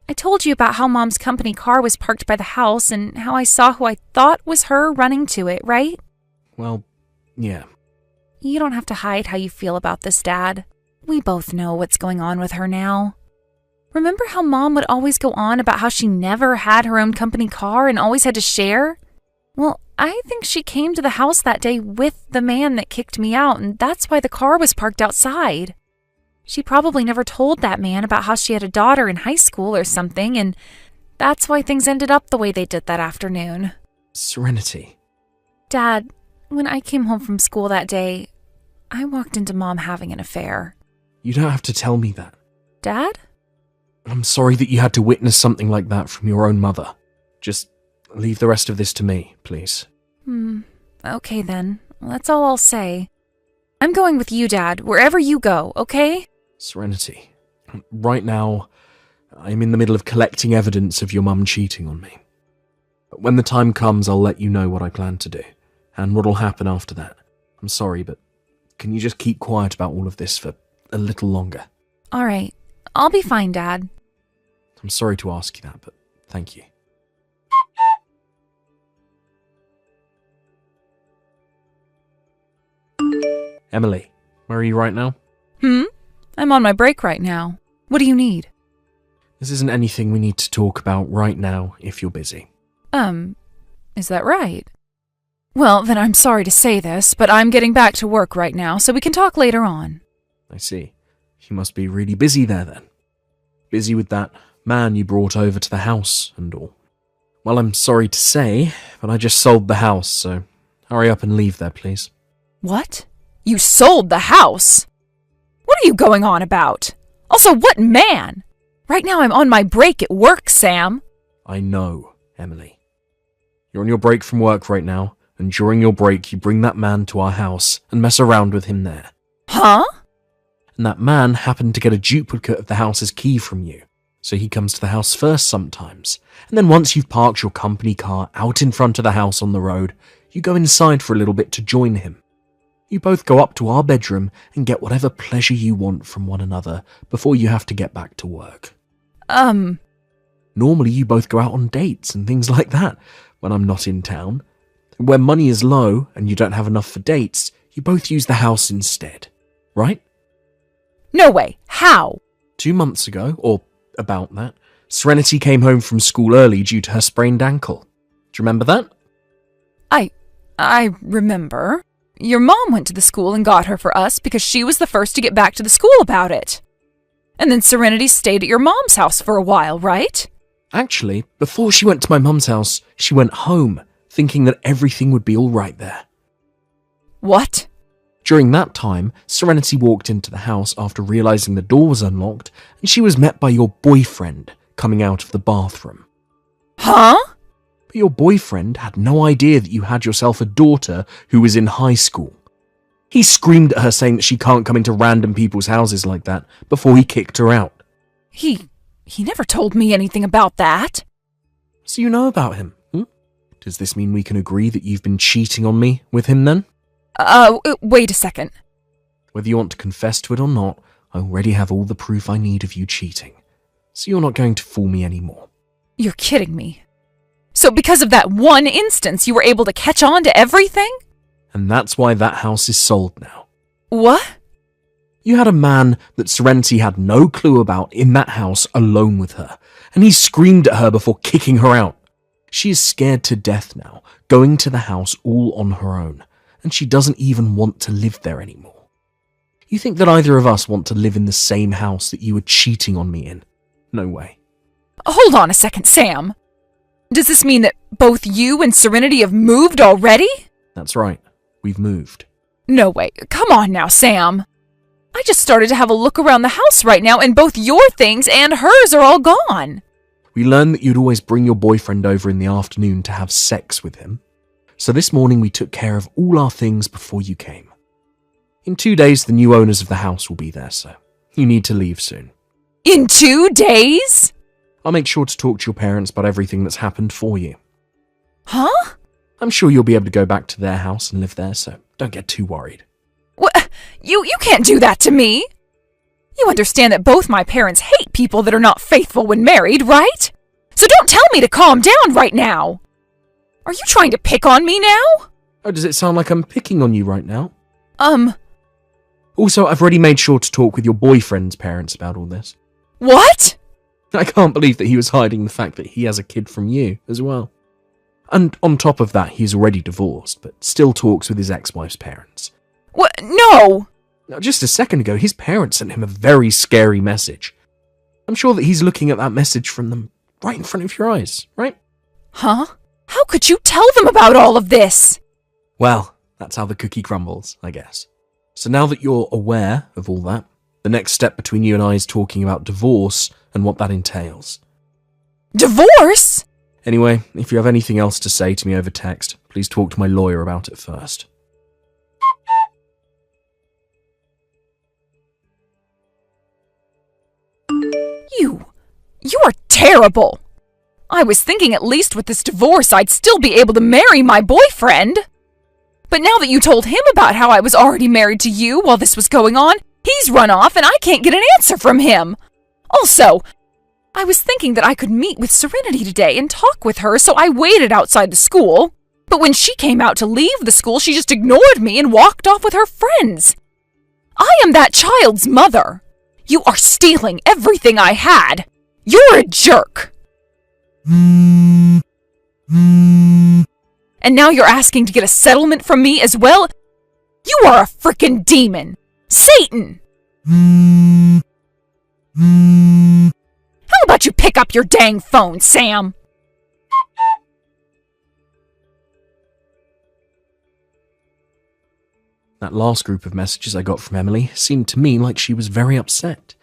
I told you about how Mom's company car was parked by the house and how I saw who I thought was her running to it, right? Well, yeah. You don't have to hide how you feel about this, Dad. We both know what's going on with her now. Remember how Mom would always go on about how she never had her own company car and always had to share? Well, I think she came to the house that day with the man that kicked me out, and that's why the car was parked outside. She probably never told that man about how she had a daughter in high school or something, and that's why things ended up the way they did that afternoon. Serenity. Dad, when I came home from school that day, I walked into Mom having an affair. You don't have to tell me that. Dad? I'm sorry that you had to witness something like that from your own mother. Just leave the rest of this to me, please. Okay then. That's all I'll say. I'm going with you, Dad, wherever you go, okay? Serenity. Right now, I'm in the middle of collecting evidence of your mum cheating on me. But when the time comes, I'll let you know what I plan to do, and what'll happen after that. I'm sorry, but can you just keep quiet about all of this for a little longer? All right. I'll be fine, Dad. I'm sorry to ask you that, but thank you. Emily, where are you right now? I'm on my break right now. What do you need? This isn't anything we need to talk about right now if you're busy. Is that right? Well, then I'm sorry to say this, but I'm getting back to work right now, so we can talk later on. I see. You must be really busy there then. Busy with that man you brought over to the house and all. Well, I'm sorry to say, but I just sold the house, so hurry up and leave there, please. What? You sold the house? What are you going on about? Also, what man? Right now I'm on my break at work, Sam. I know, Emily. You're on your break from work right now, and during your break you bring that man to our house and mess around with him there. Huh? And that man happened to get a duplicate of the house's key from you, so he comes to the house first sometimes, and then once you've parked your company car out in front of the house on the road, you go inside for a little bit to join him. You both go up to our bedroom and get whatever pleasure you want from one another before you have to get back to work. Normally you both go out on dates and things like that when I'm not in town. When money is low and you don't have enough for dates, you both use the house instead, right? No way. How? 2 months ago, or about that, Serenity came home from school early due to her sprained ankle. Do you remember that? I remember. Your mom went to the school and got her for us because she was the first to get back to the school about it. And then Serenity stayed at your mom's house for a while, right? Actually, before she went to my mum's house, she went home, thinking that everything would be all right there. What? During that time, Serenity walked into the house after realizing the door was unlocked, and she was met by your boyfriend coming out of the bathroom. Huh? But your boyfriend had no idea that you had yourself a daughter who was in high school. He screamed at her saying that she can't come into random people's houses like that before he kicked her out. He never told me anything about that. So you know about him, Does this mean we can agree that you've been cheating on me with him then? Wait a second. Whether you want to confess to it or not, I already have all the proof I need of you cheating. So you're not going to fool me anymore. You're kidding me. So because of that one instance, you were able to catch on to everything? And that's why that house is sold now. What? You had a man that Serenity had no clue about in that house alone with her, and he screamed at her before kicking her out. She is scared to death now, going to the house all on her own, and she doesn't even want to live there anymore. You think that either of us want to live in the same house that you were cheating on me in? No way. Hold on a second, Sam. Does this mean that both you and Serenity have moved already? That's right. We've moved. No way. Come on now, Sam. I just started to have a look around the house right now, and both your things and hers are all gone. We learned that you'd always bring your boyfriend over in the afternoon to have sex with him. So this morning we took care of all our things before you came. In 2 days, the new owners of the house will be there, so you need to leave soon. In 2 days? I'll make sure to talk to your parents about everything that's happened for you. Huh? I'm sure you'll be able to go back to their house and live there, so don't get too worried. What? You can't do that to me. You understand that both my parents hate people that are not faithful when married, right? So don't tell me to calm down right now. Are you trying to pick on me now? Oh, does it sound like I'm picking on you right now? Also, I've already made sure to talk with your boyfriend's parents about all this. What? I can't believe that he was hiding the fact that he has a kid from you as well. And on top of that, he's already divorced, but still talks with his ex-wife's parents. What? No! Now, just a second ago, his parents sent him a very scary message. I'm sure that he's looking at that message from them right in front of your eyes, right? Huh? How could you tell them about all of this? Well, that's how the cookie crumbles, I guess. So now that you're aware of all that, the next step between you and I is talking about divorce and what that entails. Divorce? Anyway, if you have anything else to say to me over text, please talk to my lawyer about it first. You are terrible. I was thinking at least with this divorce I'd still be able to marry my boyfriend. But now that you told him about how I was already married to you while this was going on, he's run off and I can't get an answer from him. Also, I was thinking that I could meet with Serenity today and talk with her, so I waited outside the school. But when she came out to leave the school, she just ignored me and walked off with her friends. I am that child's mother. You are stealing everything I had. You're a jerk. And now you're asking to get a settlement from me as well? You are a frickin' demon. Satan! How about you pick up your dang phone, Sam? That last group of messages I got from Emily seemed to me like she was very upset.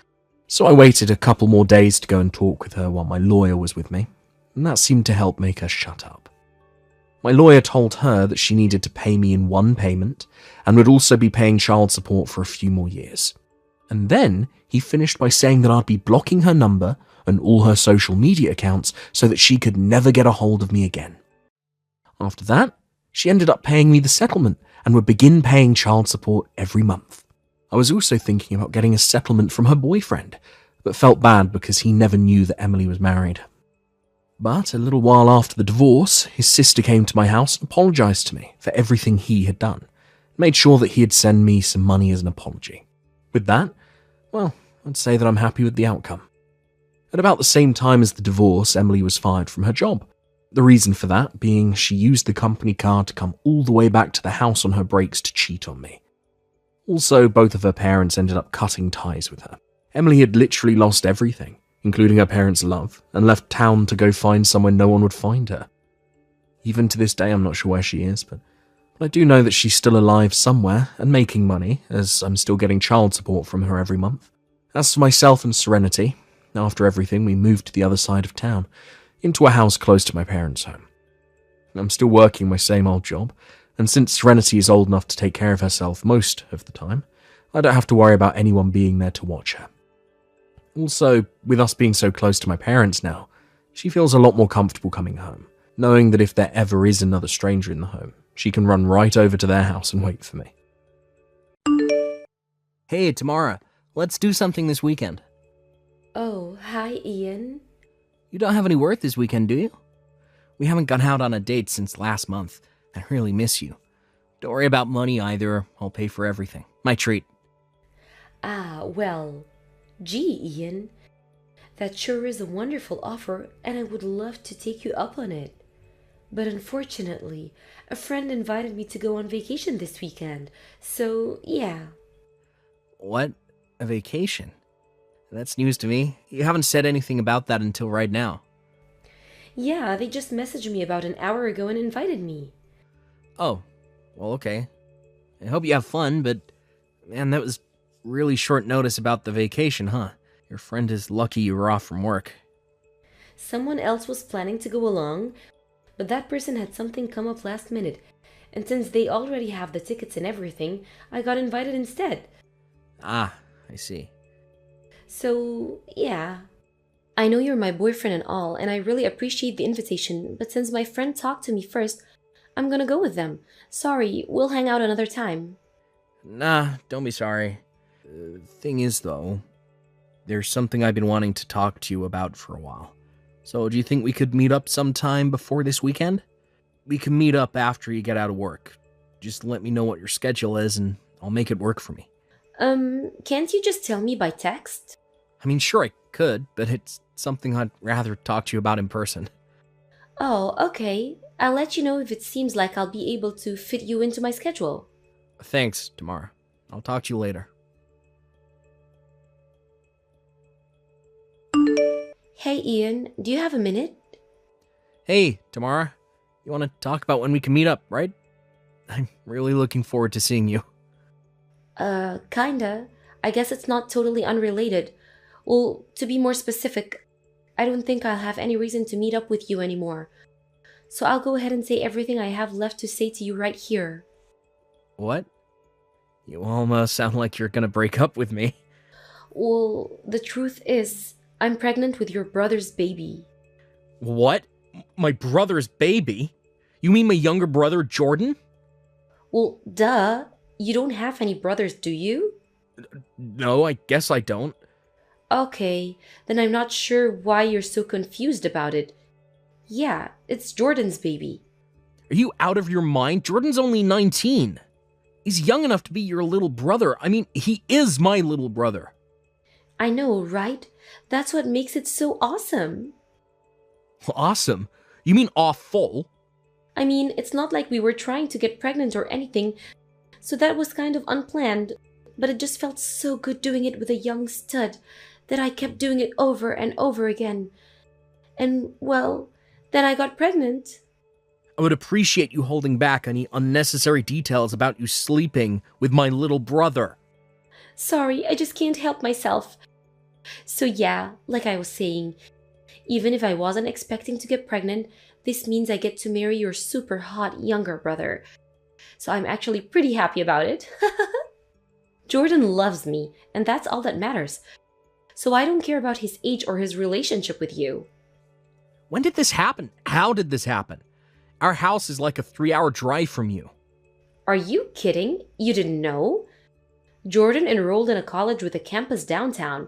So I waited a couple more days to go and talk with her while my lawyer was with me, and that seemed to help make her shut up. My lawyer told her that she needed to pay me in one payment and would also be paying child support for a few more years. And then he finished by saying that I'd be blocking her number and all her social media accounts so that she could never get a hold of me again. After that, she ended up paying me the settlement and would begin paying child support every month. I was also thinking about getting a settlement from her boyfriend, but felt bad because he never knew that Emily was married. But a little while after the divorce, his sister came to my house and apologized to me for everything he had done, made sure that he'd send me some money as an apology. With that, well, I'd say that I'm happy with the outcome. At about the same time as the divorce, Emily was fired from her job. The reason for that being she used the company car to come all the way back to the house on her breaks to cheat on me. Also, both of her parents ended up cutting ties with her. Emily had literally lost everything, including her parents' love, and left town to go find somewhere no one would find her. Even to this day, I'm not sure where she is, but I do know that she's still alive somewhere and making money, as I'm still getting child support from her every month. As for myself and Serenity, after everything, we moved to the other side of town, into a house close to my parents' home. I'm still working my same old job, and since Serenity is old enough to take care of herself most of the time, I don't have to worry about anyone being there to watch her. Also, with us being so close to my parents now, she feels a lot more comfortable coming home, knowing that if there ever is another stranger in the home, she can run right over to their house and wait for me. Hey, Tamara, let's do something this weekend. Oh, hi, Ian. You don't have any work this weekend, do you? We haven't gone out on a date since last month. I really miss you. Don't worry about money either. I'll pay for everything. My treat. Well, gee, Ian. That sure is a wonderful offer, and I would love to take you up on it. But unfortunately, a friend invited me to go on vacation this weekend, so yeah. What? A vacation? That's news to me. You haven't said anything about that until right now. Yeah, they just messaged me about an hour ago and invited me. Oh, well, okay. I hope you have fun, but man, that was really short notice about the vacation, huh? Your friend is lucky you were off from work. Someone else was planning to go along, but that person had something come up last minute, and since they already have the tickets and everything, I got invited instead. Ah, I see. So, yeah. I know you're my boyfriend and all, and I really appreciate the invitation, but since my friend talked to me first, I'm gonna go with them. Sorry, we'll hang out another time. Nah, don't be sorry. Thing is, though, There's something I've been wanting to talk to you about for a while. So, do you think we could meet up sometime before this weekend? We can meet up after you get out of work. Just let me know what your schedule is and I'll make it work for me. Can't you just tell me by text? I mean, sure I could, but it's something I'd rather talk to you about in person. Oh, okay. I'll let you know if it seems like I'll be able to fit you into my schedule. Thanks, Tamara. I'll talk to you later. Hey, Ian, do you have a minute? Hey, Tamara. You want to talk about when we can meet up, right? I'm really looking forward to seeing you. Kinda. I guess it's not totally unrelated. Well, to be more specific, I don't think I'll have any reason to meet up with you anymore. So I'll go ahead and say everything I have left to say to you right here. What? You almost sound like you're gonna break up with me. Well, the truth is, I'm pregnant with your brother's baby. What? My brother's baby? You mean my younger brother, Jordan? Well, duh. You don't have any brothers, do you? No, I guess I don't. Okay, then I'm not sure why you're so confused about it. Yeah, it's Jordan's baby. Are you out of your mind? Jordan's only 19. He's young enough to be your little brother. I mean, he is my little brother. I know, right? That's what makes it so awesome. Awesome? You mean awful? I mean, it's not like we were trying to get pregnant or anything, so that was kind of unplanned, but it just felt so good doing it with a young stud that I kept doing it over and over again. And, well, then I got pregnant. I would appreciate you holding back any unnecessary details about you sleeping with my little brother. Sorry, I just can't help myself. So yeah, like I was saying, even if I wasn't expecting to get pregnant, this means I get to marry your super hot younger brother. So I'm actually pretty happy about it. Jordan loves me, and that's all that matters. So I don't care about his age or his relationship with you. When did this happen? How did this happen? Our house is like a 3-hour drive from you. Are you kidding? You didn't know? Jordan enrolled in a college with a campus downtown.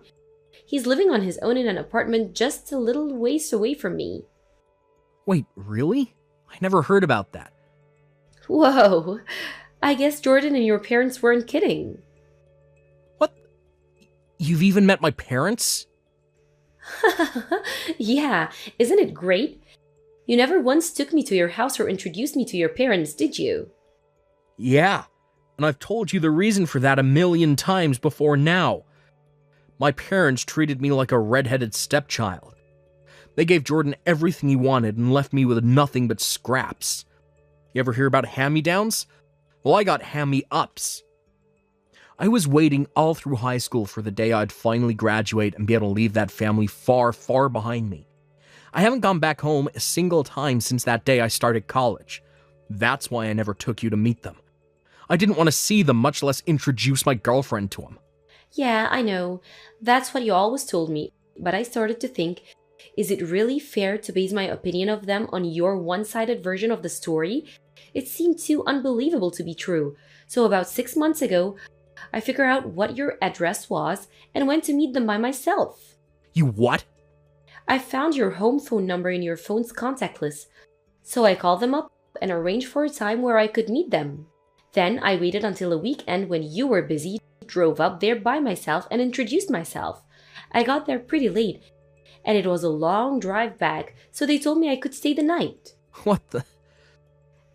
He's living on his own in an apartment just a little ways away from me. Wait, really? I never heard about that. Whoa, I guess Jordan and your parents weren't kidding. What? You've even met my parents? Yeah, isn't it great? You never once took me to your house or introduced me to your parents, did you? Yeah, and I've told you the reason for that a million times before now. My parents treated me like a red-headed stepchild. They gave Jordan everything he wanted and left me with nothing but scraps. You ever hear about hand-me-downs? Well, I got hand-me-ups. I was waiting all through high school for the day I'd finally graduate and be able to leave that family far, far behind me. I haven't gone back home a single time since that day I started college. That's why I never took you to meet them. I didn't want to see them, much less introduce my girlfriend to them. Yeah, I know. That's what you always told me. But I started to think, is it really fair to base my opinion of them on your one-sided version of the story? It seemed too unbelievable to be true. So about 6 months ago, I figured out what your address was and went to meet them by myself. You what? I found your home phone number in your phone's contact list. So I called them up and arranged for a time where I could meet them. Then I waited until a weekend when you were busy, drove up there by myself and introduced myself. I got there pretty late, and it was a long drive back, so they told me I could stay the night. What the?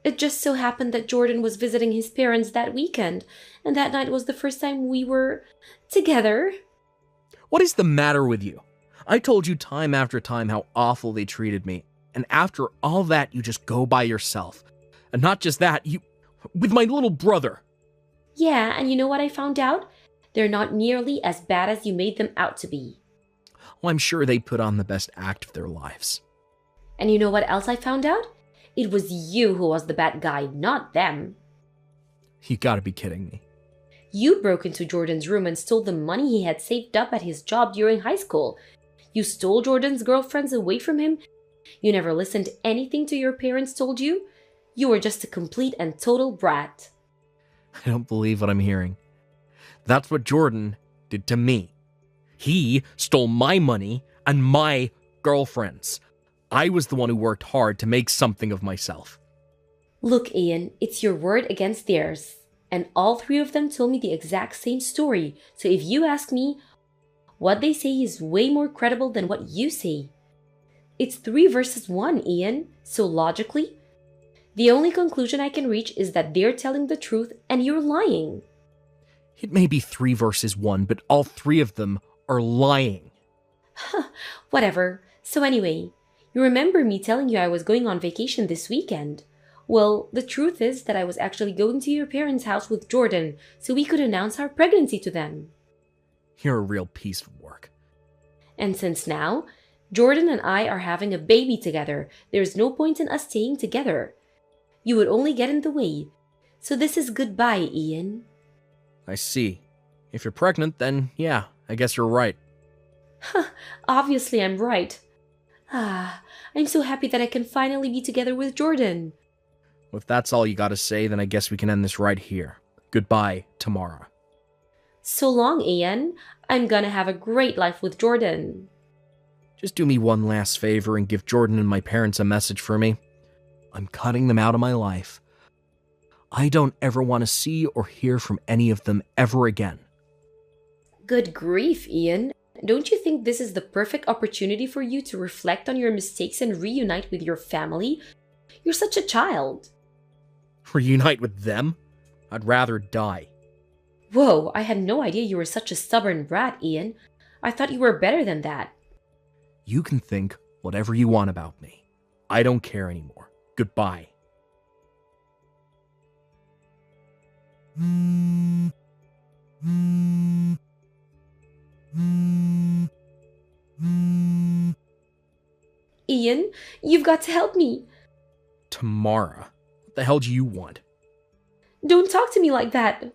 It just so happened that Jordan was visiting his parents that weekend, and that night was the first time we were together. What is the matter with you? I told you time after time how awful they treated me, and after all that, you just go by yourself. And not just that, you... with my little brother. Yeah, and you know what I found out? They're not nearly as bad as you made them out to be. Well, I'm sure they put on the best act of their lives. And you know what else I found out? It was you who was the bad guy, not them. You gotta be kidding me. You broke into Jordan's room and stole the money he had saved up at his job during high school. You stole Jordan's girlfriends away from him. You never listened to anything to your parents told you. You were just a complete and total brat. I don't believe what I'm hearing. That's what Jordan did to me. He stole my money and my girlfriend's. I was the one who worked hard to make something of myself. Look, Ian, it's your word against theirs. And all three of them told me the exact same story. So if you ask me, what they say is way more credible than what you say. It's 3 versus 1, Ian. So logically, the only conclusion I can reach is that they're telling the truth and you're lying. It may be 3 versus 1, but all 3 of them are lying. Whatever. So anyway, you remember me telling you I was going on vacation this weekend? Well, the truth is that I was actually going to your parents' house with Jordan so we could announce our pregnancy to them. You're a real piece of work. And since now, Jordan and I are having a baby together, there's no point in us staying together. You would only get in the way. So this is goodbye, Ian. I see. If you're pregnant, then yeah, I guess you're right. Obviously I'm right. I'm so happy that I can finally be together with Jordan. Well, if that's all you gotta say, then I guess we can end this right here. Goodbye, Tamara. So long, Ian. I'm gonna have a great life with Jordan. Just do me one last favor and give Jordan and my parents a message for me. I'm cutting them out of my life. I don't ever want to see or hear from any of them ever again. Good grief, Ian. Don't you think this is the perfect opportunity for you to reflect on your mistakes and reunite with your family? You're such a child. Reunite with them? I'd rather die. Whoa, I had no idea you were such a stubborn brat, Ian. I thought you were better than that. You can think whatever you want about me. I don't care anymore. Goodbye. Ian, you've got to help me. Tamara, what the hell do you want? Don't talk to me like that.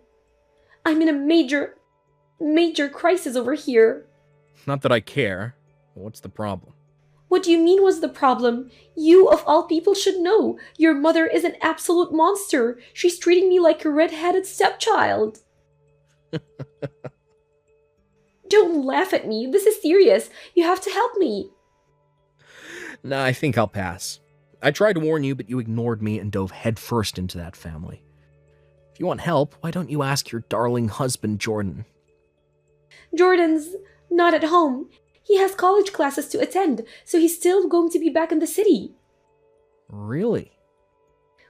I'm in a major crisis over here. Not that I care. What's the problem? What do you mean was the problem? You, of all people, should know. Your mother is an absolute monster. She's treating me like a red-headed stepchild. Don't laugh at me. This is serious. You have to help me. Nah, I think I'll pass. I tried to warn you, but you ignored me and dove headfirst into that family. If you want help, why don't you ask your darling husband, Jordan? Jordan's not at home. He has college classes to attend, so he's still going to be back in the city. Really?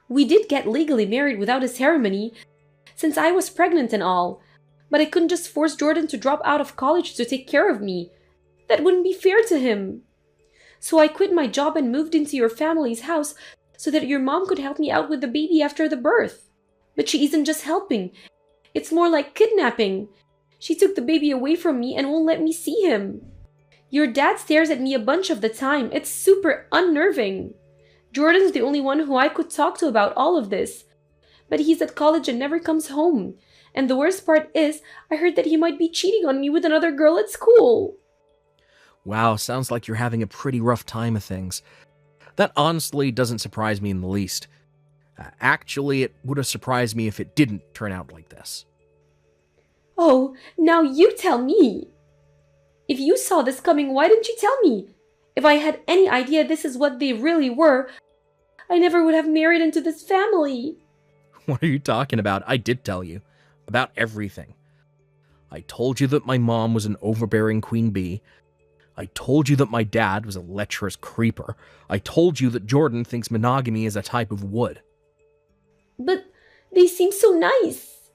We did get legally married without a ceremony, since I was pregnant and all. But I couldn't just force Jordan to drop out of college to take care of me. That wouldn't be fair to him. So I quit my job and moved into your family's house so that your mom could help me out with the baby after the birth. But she isn't just helping. It's more like kidnapping. She took the baby away from me and won't let me see him. Your dad stares at me a bunch of the time. It's super unnerving. Jordan's the only one who I could talk to about all of this. But he's at college and never comes home. And the worst part is, I heard that he might be cheating on me with another girl at school. Wow, sounds like you're having a pretty rough time of things. That honestly doesn't surprise me in the least. Actually, it would have surprised me if it didn't turn out like this. Oh, now you tell me. If you saw this coming, why didn't you tell me? If I had any idea this is what they really were, I never would have married into this family. What are you talking about? I did tell you. About everything. I told you that my mom was an overbearing queen bee. I told you that my dad was a lecherous creeper. I told you that Jordan thinks monogamy is a type of wood. But they seem so nice.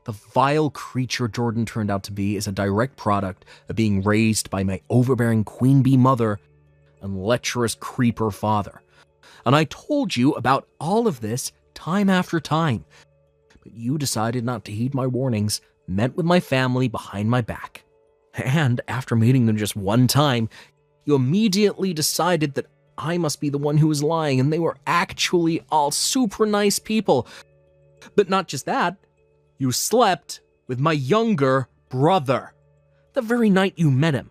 The vile creature Jordan turned out to be is a direct product of being raised by my overbearing queen bee mother and lecherous creeper father. And I told you about all of this time after time. But you decided not to heed my warnings, met with my family behind my back. And after meeting them just one time, you immediately decided that I must be the one who was lying and they were actually all super nice people. But not just that. You slept with my younger brother the very night you met him.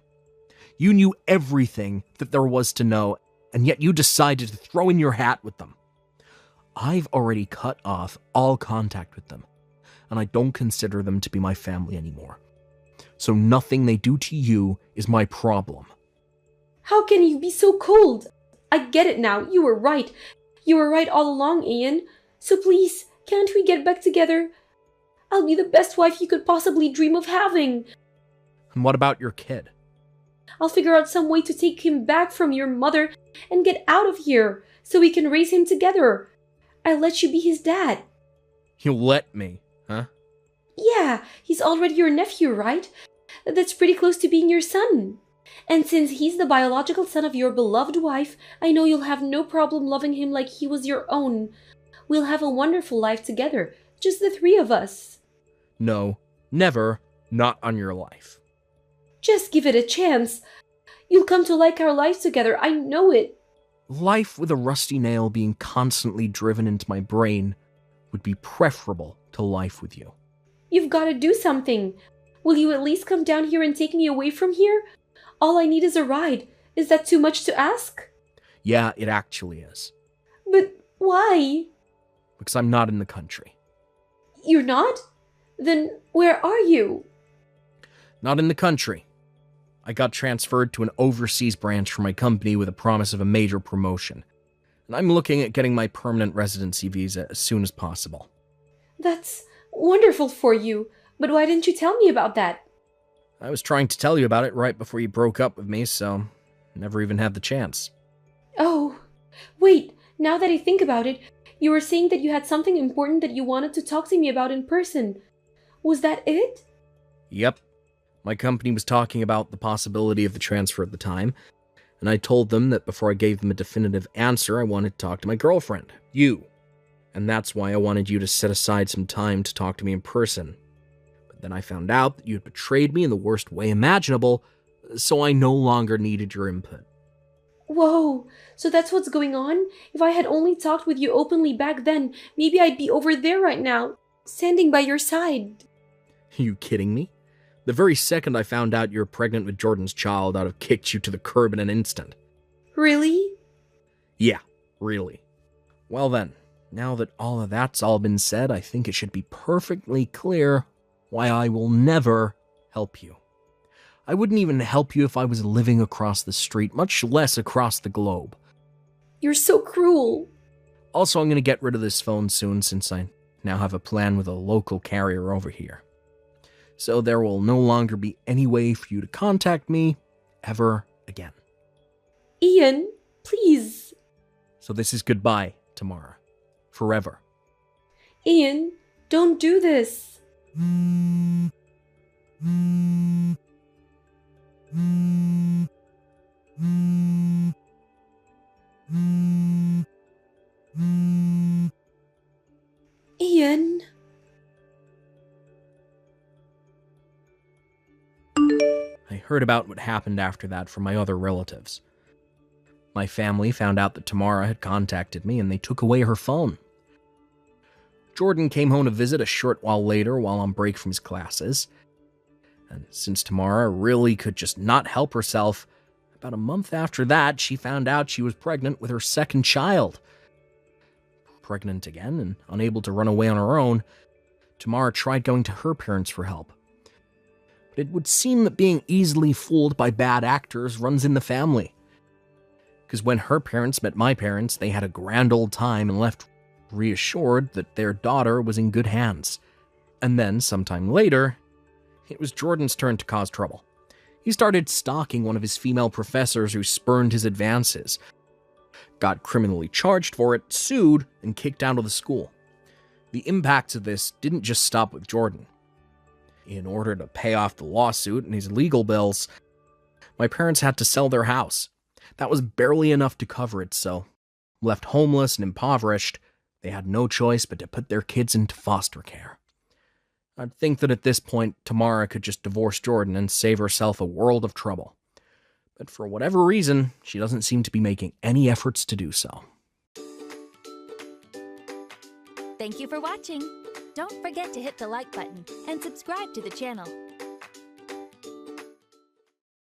You knew everything that there was to know, and yet you decided to throw in your hat with them. I've already cut off all contact with them, and I don't consider them to be my family anymore. so nothing they do to you is my problem. How can you be so cold? I get it now. You were right. You were right all along, Ian. So please, can't we get back together? I'll be the best wife you could possibly dream of having. And what about your kid? I'll figure out some way to take him back from your mother and get out of here so we can raise him together. I'll let you be his dad. You'll let me, huh? Yeah, he's already your nephew, right? That's pretty close to being your son. And since he's the biological son of your beloved wife, I know you'll have no problem loving him like he was your own. We'll have a wonderful life together, just the three of us. No, never, not on your life. Just give it a chance. You'll come to like our lives together, I know it. Life with a rusty nail being constantly driven into my brain would be preferable to life with you. You've got to do something. Will you at least come down here and take me away from here? All I need is a ride. Is that too much to ask? Yeah, it actually is. But why? Because I'm not in the country. You're not? Then where are you? Not in the country. I got transferred to an overseas branch for my company with a promise of a major promotion. And I'm looking at getting my permanent residency visa as soon as possible. That's wonderful for you. But why didn't you tell me about that? I was trying to tell you about it right before you broke up with me, so never even had the chance. Oh, wait, now that I think about it, you were saying that you had something important that you wanted to talk to me about in person. Was that it? Yep. My company was talking about the possibility of the transfer at the time, and I told them that before I gave them a definitive answer, I wanted to talk to my girlfriend, you. And that's why I wanted you to set aside some time to talk to me in person. But then I found out that you had betrayed me in the worst way imaginable, so I no longer needed your input. Whoa, so that's what's going on? If I had only talked with you openly back then, maybe I'd be over there right now, standing by your side. Are you kidding me? The very second I found out you were pregnant with Jordan's child, I'd have kicked you to the curb in an instant. Really? Yeah, really. Well then, now that all of that's all been said, I think it should be perfectly clear why I will never help you. I wouldn't even help you if I was living across the street, much less across the globe. You're so cruel. Also, I'm going to get rid of this phone soon since I now have a plan with a local carrier over here. So there will no longer be any way for you to contact me ever again. Ian, please. So this is goodbye, Tamara. Forever. Ian, don't do this. Ian. I heard about what happened after that from my other relatives. My family found out that Tamara had contacted me and they took away her phone. Jordan came home to visit a short while later while on break from his classes. And since Tamara really could just not help herself, about a month after that, she found out she was pregnant with her second child. Pregnant again and unable to run away on her own, Tamara tried going to her parents for help. But it would seem that being easily fooled by bad actors runs in the family. Because when her parents met my parents, they had a grand old time and left reassured that their daughter was in good hands. And then, sometime later, it was Jordan's turn to cause trouble. He started stalking one of his female professors who spurned his advances, got criminally charged for it, sued, and kicked out of the school. The impacts of this didn't just stop with Jordan. In order to pay off the lawsuit and his legal bills, my parents had to sell their house. That was barely enough to cover it, so, left homeless and impoverished, they had no choice but to put their kids into foster care. I'd think that at this point, Tamara could just divorce Jordan and save herself a world of trouble. But for whatever reason, she doesn't seem to be making any efforts to do so. Thank you for watching. Don't forget to hit the like button and subscribe to the channel.